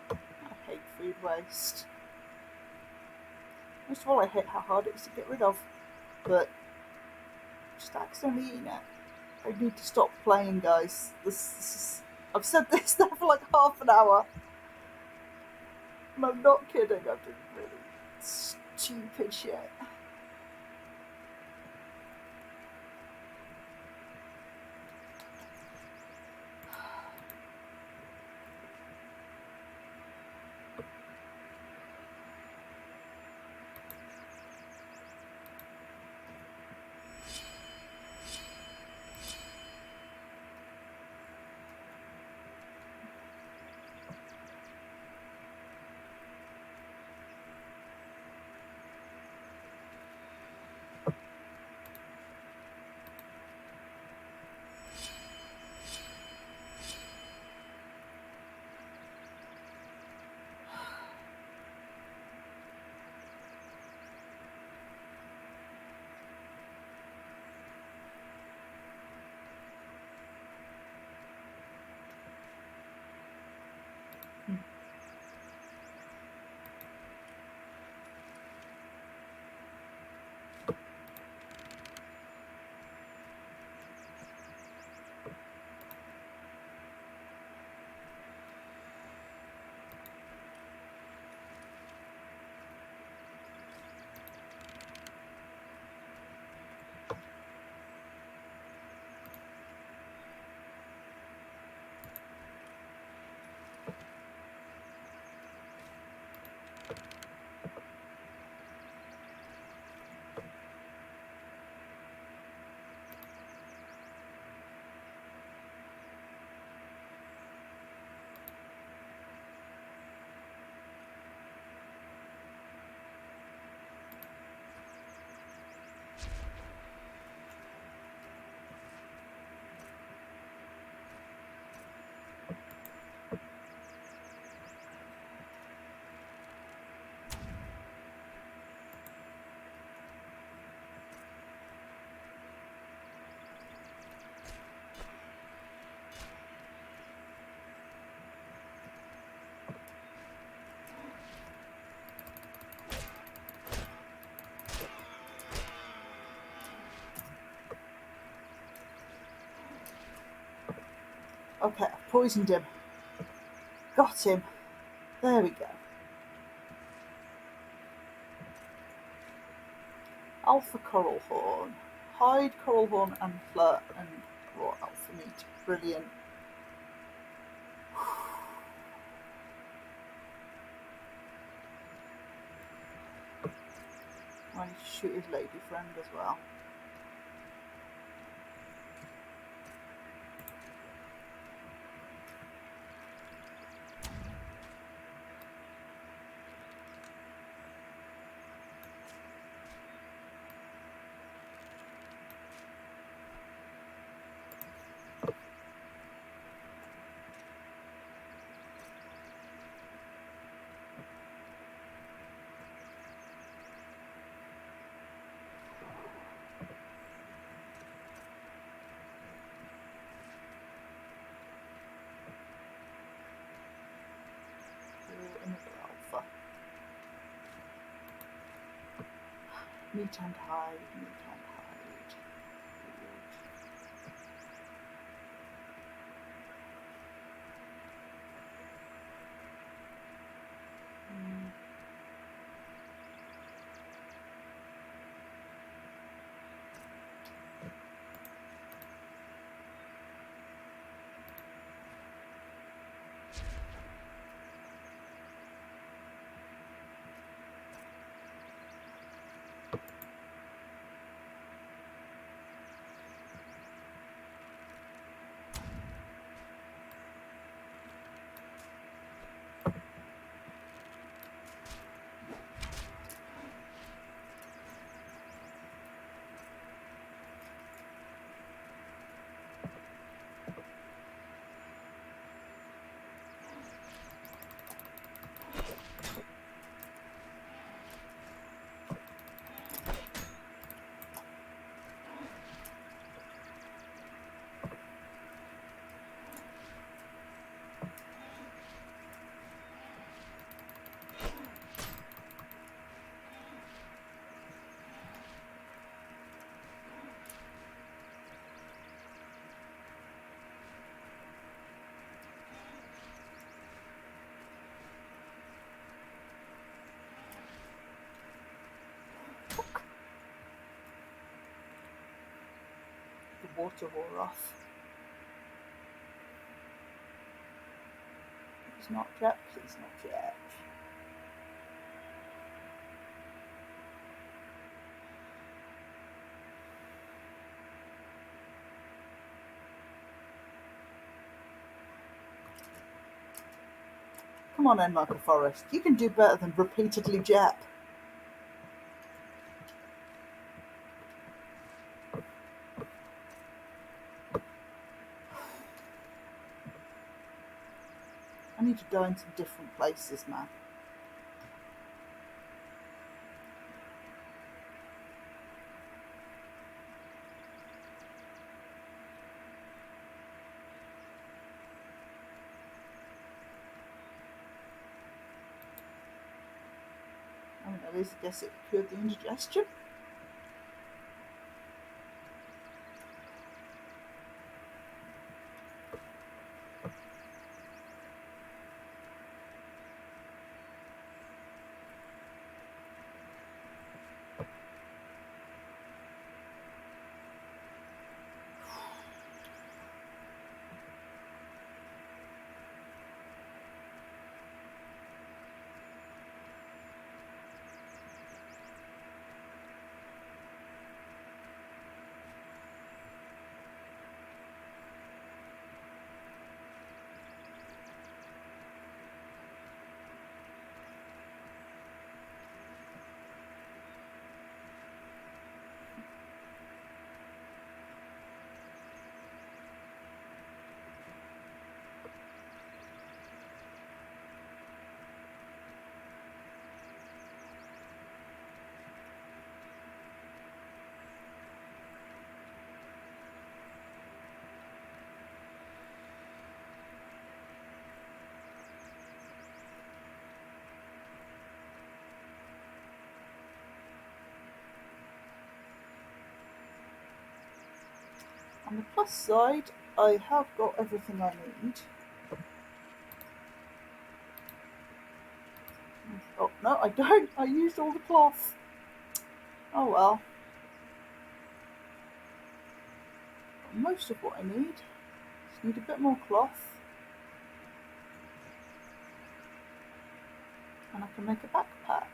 A: I hate food waste. Most of all, I hate how hard it is to get rid of, but just accidentally eating it. I need to stop playing, guys. I've said this now for like half an hour. And I'm not kidding, I'm doing really stupid shit. Okay, I've poisoned him. Got him. There we go. Alpha coral horn. Hide, coral horn, and flirt and raw alpha meat. Brilliant. I need to shoot his lady friend as well. Another alpha. Meat and hide, meat and hide. water wore off. Please not yet, please not yet. Come on then, Michael Forrest. You can do better than repeatedly Jep. I need to go into different places, man. I mean, at least I guess it cured the indigestion. On the plus side, I have got everything I need. Oh, no, I don't. I used all the cloth. Oh well. Got most of what I need. Just need a bit more cloth. And I can make a backpack.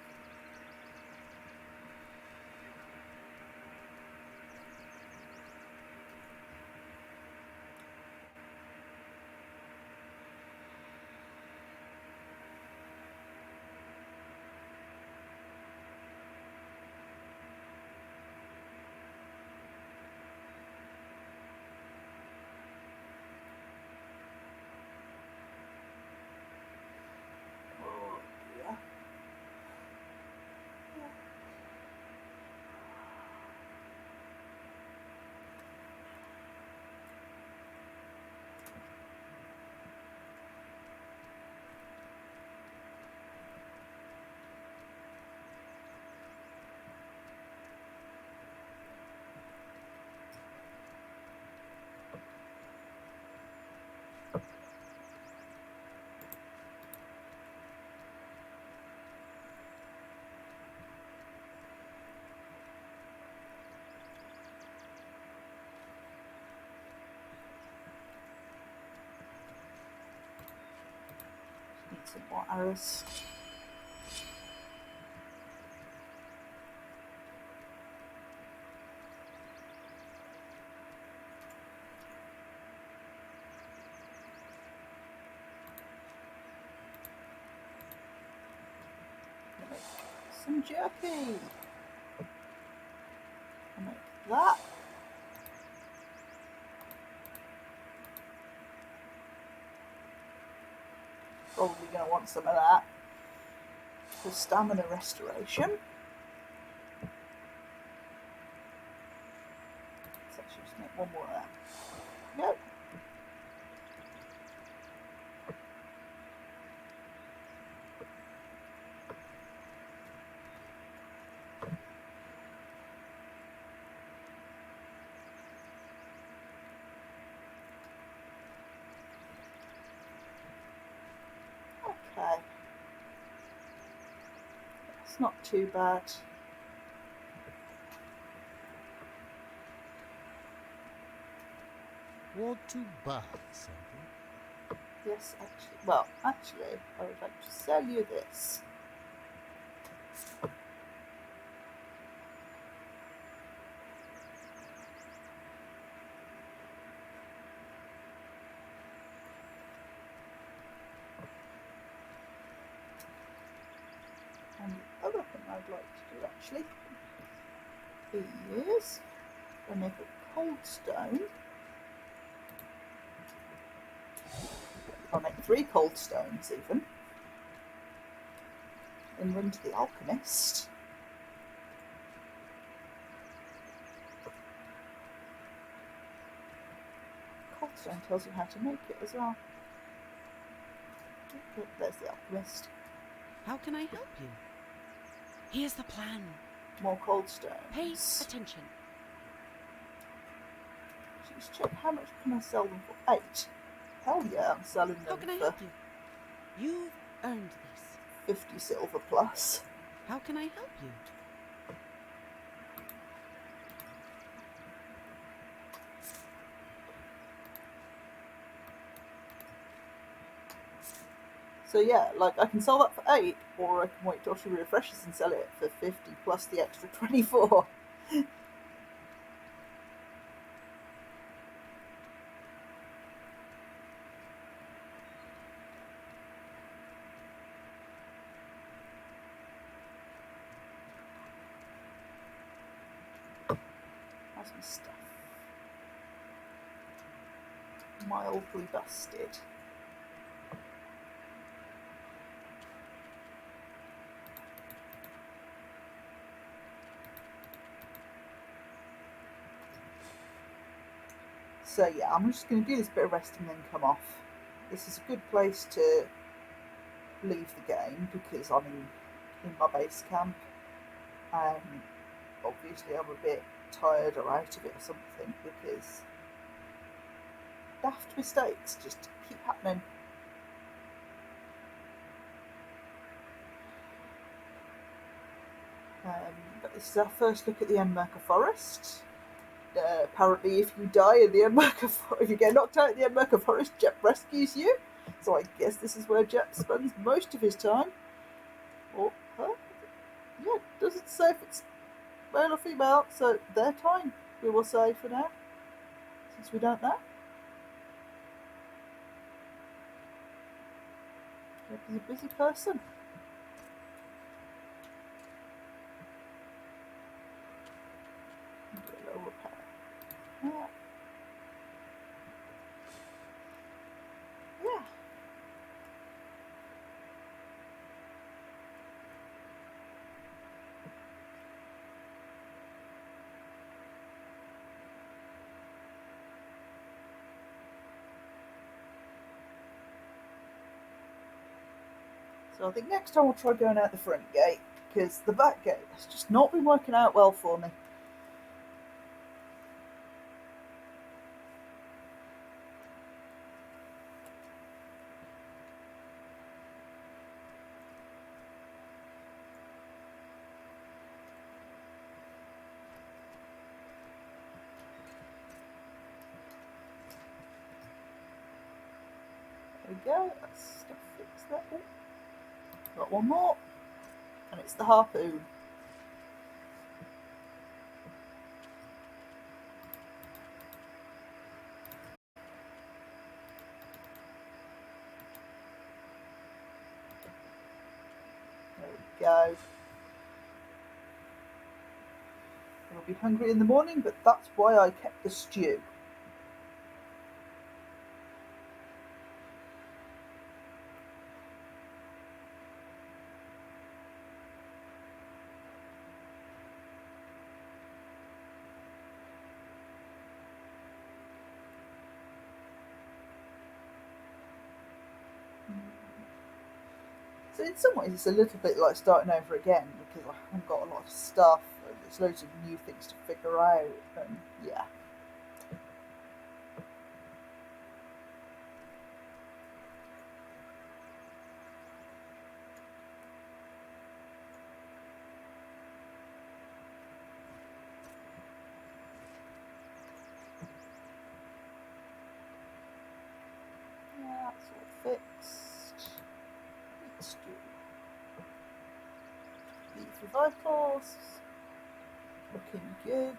A: Need some more arrows. Some jerky. I'll make that. Probably going to want some of that for stamina restoration. Let's actually just make one more of that. Yep. Okay. It's not too bad.
E: want to buy something?
A: Yes, actually. Well, actually, I would like to sell you this. And the other thing I'd like to do actually is I make a cold stone. I'll make 3 cold stones even. And run to the alchemist. Cold stone tells you how to make it as well. Oh, there's the alchemist.
G: How can I help you? Here's the plan.
A: More cold stones.
G: Pay attention.
A: Let's check how much can I sell them for. 8. Hell yeah, I'm selling
G: How
A: them
G: can I
A: for
G: help you? You've earned this.
A: 50 silver plus.
G: How can I help you?
A: So yeah, like I can sell that for 8, or I can wait till she refreshes and sell it for 50 plus the extra 24. How's my stuff? Mildly busted. So yeah, I'm just going to do this bit of resting and then come off. This is a good place to leave the game because I'm in my base camp. Obviously I'm a bit tired or out of it or something because daft mistakes just keep happening. But this is our first look at the Endmerker Forest. Apparently, if you die in the Endmerker Forest, if you get knocked out in the Endmerker Forest, Jep rescues you. So I guess this is where Jep spends most of his time. Or her? Yeah, it doesn't say if it's male or female, so their time, we will say for now, since we don't know. Jep is a busy person. Do a little repair. Yeah. So I think next time I'll try going out the front gate, because the back gate has just not been working out well for me. There we go, that's stuff fixed there. Oh, got one more, and it's the harpoon. There we go. I'll be hungry in the morning, but that's why I kept the stew. So in some ways it's a little bit like starting over again because I haven't got a lot of stuff and there's loads of new things to figure out and yeah. fixed. Let's do these vitals. Looking good.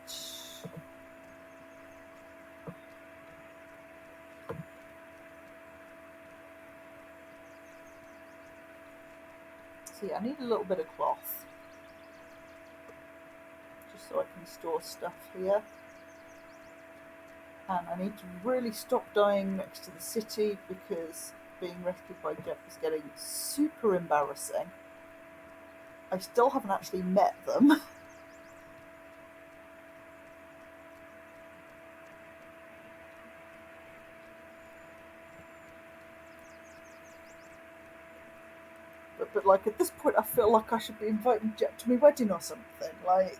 A: See, I need a little bit of cloth. Just so I can store stuff here. And I need to really stop dying next to the city because being rescued by Jeff is getting super embarrassing. I still haven't actually met them. But like at this point I feel like I should be inviting Jeff to my wedding or something. Like,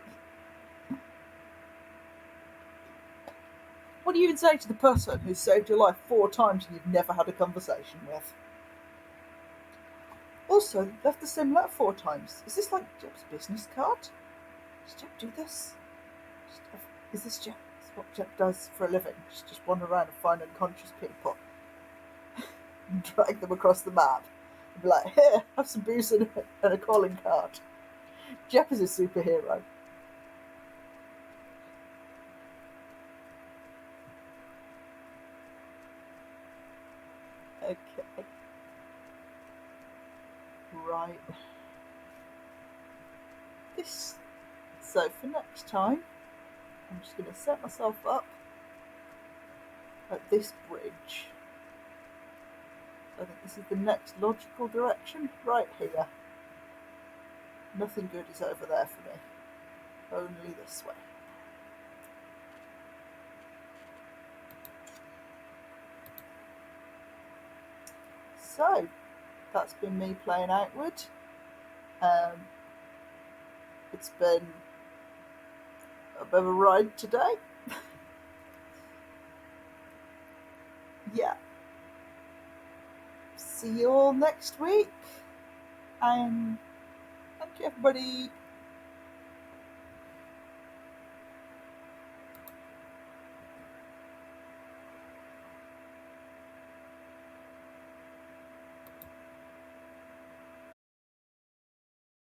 A: what do you even say to the person who saved your life 4 times and you've never had a conversation with? Also, left the same letter 4 times. Is this like Jeb's business card? Does Jeb do this? Is this Jeb? Is what Jeb does for a living? Just wander around and find unconscious people and drag them across the map. And be like, here, have some booze and a calling card. Jeb is a superhero. Okay. Right. So for next time, I'm just going to set myself up at this bridge. I think this is the next logical direction, right here. Nothing good is over there for me. Only this way. So, that's been me playing Outward. It's been a bit of a ride today. Yeah. See you all next week. And thank you, everybody.